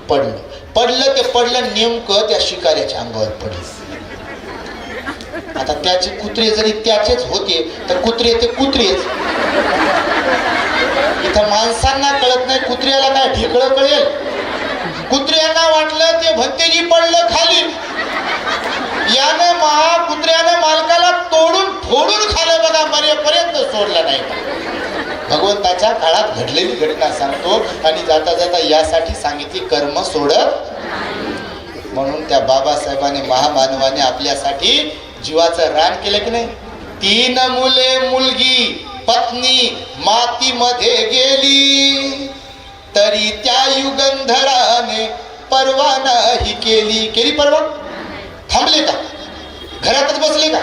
पडलं ते पडलं नेमकं त्या शिकाऱ्याच्या अंगावर पडलं. आता त्याचे कुत्रे जरी त्याचेच होते तर कुत्रे ते कुत्रेच. इथं माणसांना कळत नाही, कुत्र्याला काय ढेकळं कळेल? कुत्र्यांना वाटलं ते भंतेजी पडलं खाली, यानं कुत्र्यानं मालकाला तोडून फोडून खालं बघा, मरेपर्यंत सोडलं नाही. भगवंताच्या काळात घडलेली घटना सांगतो आणि जाता जाता यासाठी सांगितली कर्म सोडत. म्हणून त्या बाबासाहेबांनी महामानवाने आपल्यासाठी जीवाचं रान केलं की नाही. 3 मुले मुलगी पत्नी मातीमध्ये गेली तरी त्या युगंधराने परवा नाही केली परवा? थांबले का? घरातच बसले का?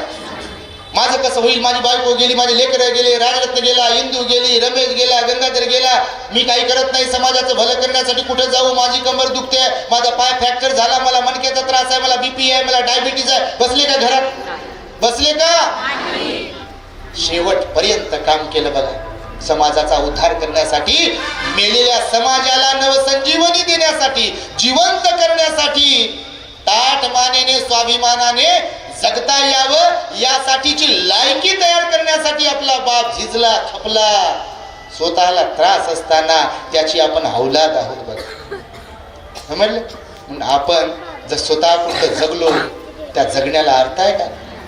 माझं कसं होईल, माझी बायको गेली, माझे लेकरं गेले, राजरत्न गेला, इंदू गेली, रमेश गेला, गंगाधर गेला, मी काही करत नाही समाजाचं भलं करण्यासाठी, कुठे जाऊ, माझी कमर दुखते, माझा पाय फ्रॅक्चर झाला, मला मणक्याचा त्रास आहे, मला बीपी आहे, मला डायबिटीज आहे. बसले का घरात? बसले का? शेवटपर्यंत काम केलं बघा, समाजाचा उद्धार करण्यासाठी, मेलेल्या समाजाला नवसंजीवनी देण्यासाठी, जिवंत करण्यासाठी, ताठ मानेने स्वाभिमानाने जगता यावं यासाठीची लायकी तयार करण्यासाठी आपला बाप झिजला, खपला. स्वतःला त्रास असताना त्याची आपण औलाद आहोत बघा, समजलं? म्हणून आपण जर स्वतःपुरतं जगलो, त्या जगण्याला अर्थ आहे का?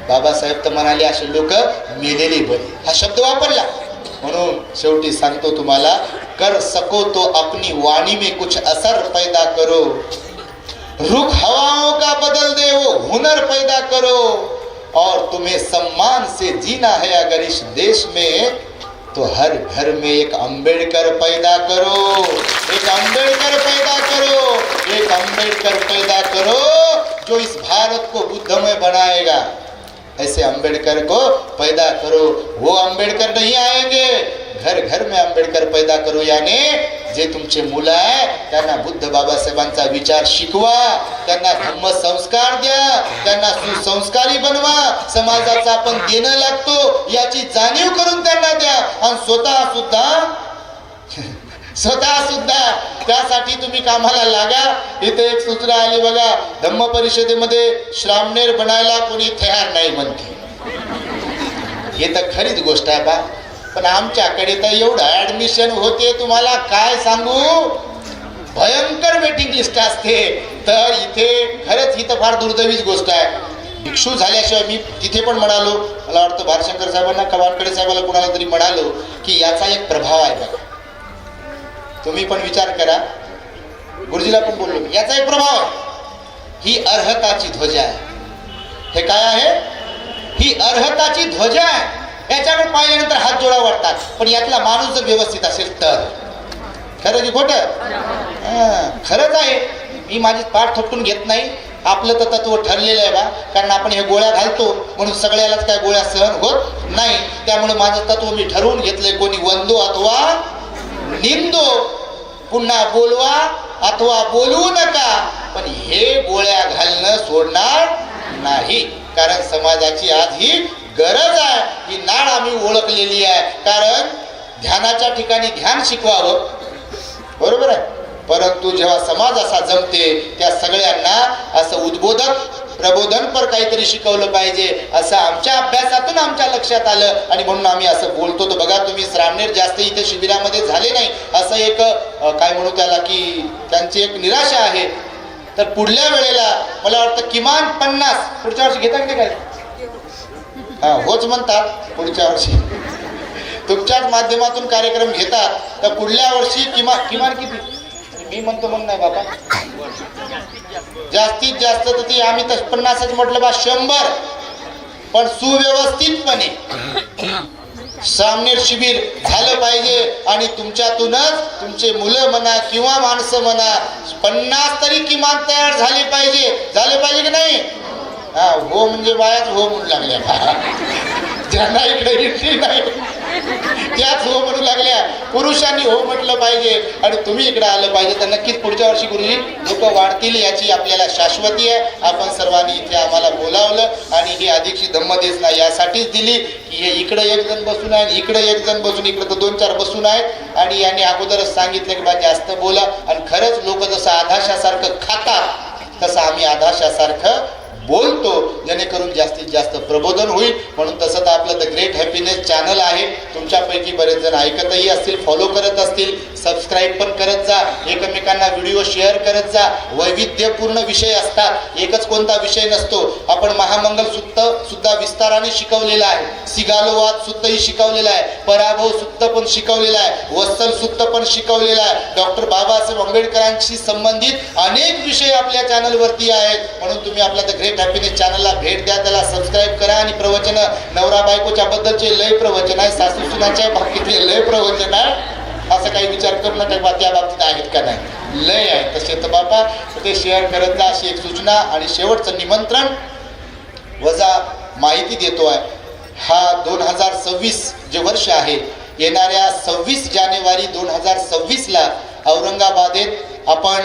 बाबासाहेब तर म्हणाले असे लोक मेलेले बरे, हा शब्द वापरला. म्हणून शेवटी सांगतो तुम्हाला, कर सको तो अपनी वाणी में कुछ असर पैदा करो, रुख हवाओं का बदल दे वो हुनर पैदा करो, और तुम्हें सम्मान से जीना है अगर इस देश में, तो हर घर में एक अंबेडकर पैदा करो, एक अंबेडकर पैदा करो, एक अंबेडकर पैदा करो जो इस भारत को बुद्धमय बनाएगा. ऐसे अंबेडकर को पैदा करो. वो अंबेडकर नहीं आएंगे, घर घर में अंबेडकर पैदा करो. याने जे तुमचे मुलं आहे त्यांना बुद्ध बाबासाहेबांचा विचार शिकवा, त्यांना धम्म संस्कार द्या, त्यांना सुसंस्कारी बनवा. समाजाचा आपण देणं लागतो याची जाणीव करून त्यांना द्या. आणि स्वतः सुद्धा त्यासाठी तुम्ही कामाला लागा. इथे एक सूचना आली बघा, धम्म परिषदेमध्ये श्रामणेर बनायला कोणी तयार नाही म्हणते. हे तर खरीच गोष्ट आहे बा, पण आमच्याकडे तर एवढं ऍडमिशन होते, तुम्हाला काय सांगू, भयंकर वेटिंग लिस्ट असते. तर इथे खरंच ही तर फार दुर्दैवीच गोष्ट आहे. भिक्षू झाल्याशिवाय मी तिथे पण म्हणालो, मला वाटतं भारशंकर साहेबांना, कवानकडे साहेबाला, कोणाला तरी म्हणालो की याचा एक प्रभाव आहे बघा. तुम्ही पण विचार करा, गुरुजीला पण बोललो, याचा एक प्रभाव आहे. ही अर्हताची ध्वजा आहे. हे काय आहे? ही अर्हताची ध्वजा आहे. याच्याकडे पाहिल्यानंतर हात जोडा वाटतात, पण यातला माणूस जर व्यवस्थित असेल तर. खरं की खोटं? खरंच आहे. मी माझी पाठ थोपटून घेत नाही. आपलं तर तत्व ठरलेलं आहे बा, कारण आपण हे गोळ्या घालतो म्हणून सगळ्यालाच काय गोळ्या सहन होत नाही. त्यामुळे माझं तत्व मी ठरवून घेतलंय, कोणी वंदो अथवा निंदो, पुन्हा बोलवा अथवा बोलवू नका, पण हे गोळ्या घालणं सोडणार नाही. कारण समाजाची आज ही गरज आहे. ही नाळ आम्ही ओळखलेली आहे. कारण ध्यानाच्या ठिकाणी ध्यान शिकवावं, बरोबर आहे, परंतु जेव्हा समाज असा जमते त्या सगळ्यांना असं उद्बोधक प्रबोधनपर काहीतरी शिकवलं पाहिजे, असं आमच्या अभ्यासातून आमच्या लक्षात आलं. आणि म्हणून आम्ही असं बोलतो. तर बघा तुम्ही, श्रामणेर जास्त इथे शिबिरामध्ये झाले नाही, असं एक काय म्हणू त्याला, की त्यांची एक निराशा आहे. तर पुढल्या वेळेला मला वाटतं किमान 50, पुढच्या वर्षी घेता की काय? हा, होच म्हणतात. पुढच्या वर्षी तुमच्याच माध्यमातून कार्यक्रम घेतात, तर पुढल्या वर्षी किमान किती? मी म्हणतो मग नाही बाबा, जास्तीत जास्त तर ती आम्ही तर 50च म्हटलं बा, 100, पण सुव्यवस्थितपणे श्रामणेर शिबिर झालं पाहिजे. आणि तुमच्यातूनच तुमचे मुलं म्हणा किंवा माणसं म्हणा 50 तरी किमान तयार झाले पाहिजे की नाही? हा, हो म्हणजे बायाच हो म्हणू लागल्या, ज्यांना इकडे एंट्री नाही त्याच हो म्हणू लागल्या. पुरुषांनी हो म्हटलं पाहिजे आणि तुम्ही इकडे आलं पाहिजे. तर नक्कीच पुढच्या वर्षी गुरुजी लोक वाढतील याची आपल्याला शाश्वती आहे. आपण सर्वांनी इथे आम्हाला बोलावलं आणि ही अधिकची धम्मदेशना यासाठीच दिली की हे इकडे एक जण बसून आहे, इकडे एक जण बसून, इकडे तर 2-4 बसून आहेत. आणि यांनी अगोदरच सांगितलं की बा जास्त बोला. आणि खरंच लोक जसं आधाशासारखं खातात तसं आम्ही आधाशासारखं बोलतो, जेणेकरून जास्तीत जास्त प्रबोधन होईल. म्हणून तसं तर आपलं द ग्रेट हॅपीनेस चॅनल आहे. तुमच्यापैकी बरेच जण ऐकतही असतील, फॉलो करत असतील, सबस्क्राईब पण करत जा, एकमेकांना व्हिडिओ शेअर करत जा. वैविध्यपूर्ण विषय असतात, एकच कोणता विषय नसतो. आपण महामंगल सुद्धा विस्ताराने शिकवलेला आहे, सिगालोवाद सुद्धाही शिकवलेला आहे, पराभव सुद्धा पण शिकवलेला आहे, वत्सल सुद्धा पण शिकवलेला आहे. डॉक्टर बाबासाहेब आंबेडकरांशी संबंधित अनेक विषय आपल्या चॅनलवरती आहेत. म्हणून तुम्ही आपल्या द ग्रेट हॅपीनेस चॅनलला भेट द्या, त्याला सबस्क्राईब करा. आणि प्रवचन, नवरा बायकोच्या बद्दलचे लय प्रवचन आहे, सासू सुनाच्या बाबतीतले लय प्रवचन आहे. असं काही विचार करू नका बा त्या बाबतीत आहेत का नाही, लय आहे तसे तर बाबा ते शेअर करत जा अशी एक सूचना. आणि शेवटचं निमंत्रण वजा माहिती देतो आहे. हा 2026 जे वर्ष आहे, येणाऱ्या 26 जानेवारी 2026ला औरंगाबादेत आपण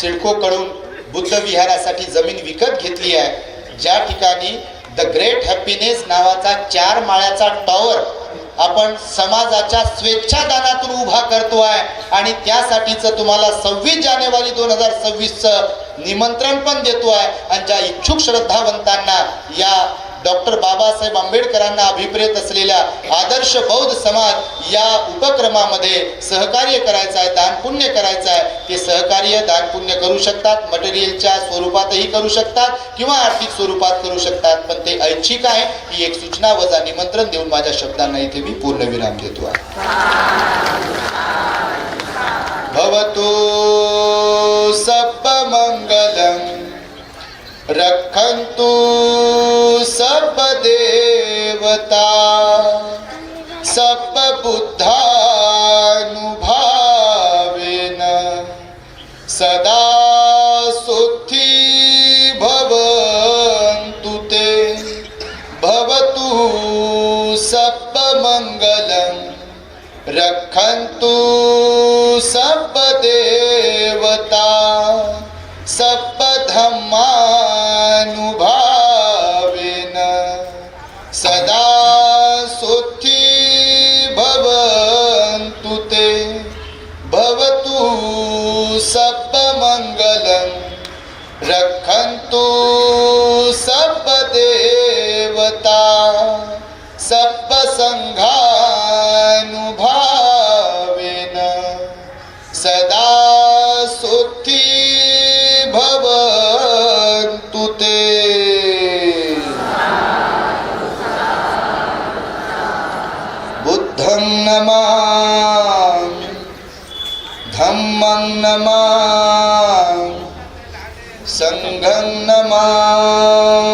सिडकोकडून बुद्ध विहारासाठी जमीन विकत घेतली आहे. ज्या ठिकाणी द ग्रेट हॅपीनेस नावाचा 4 माळ्याचा टॉवर आपण समाजाच्या स्वेच्छादानातून उभा करतो आहे. आणि त्यासाठीच तुम्हाला 26 जानेवारी 2026चं निमंत्रण पण देतो आहे. आणि ज्या इच्छुक श्रद्धावंतांना या डॉक्टर बाबासाहेब आंबेडकरांना अभिप्रेत असलेल्या आदर्श बौद्ध समाज या उपक्रमामध्ये सहकार्य करायचं आहे, दान पुण्य करायचं आहे, ते सहकार्य दान पुण्य करू शकतात. मटेरियलच्या स्वरूपातही करू शकतात किंवा आर्थिक स्वरूपात करू शकतात, पण ते ऐच्छिक आहे. ही एक सूचना वजा निमंत्रण देऊन माझ्या शब्दांना इथे मी पूर्णविराम देतो आहे. भवतु सब्ब मंगलम रखन्तु सब देवता सब बुद्धानुभावेन सदा सुखी भवन्तु ते. भवतु सब मंगलम रखन्तु सब देवता सब धम्मानुभावेन सदा सुखी भवन्तु ते. भवतु सब मंगलम रखन्तु सब देवता सब संघानुभावेन सदा सुखी भवन्तु ते. बुद्धं नमामि, धम्मं नमामि, संघं नमामि.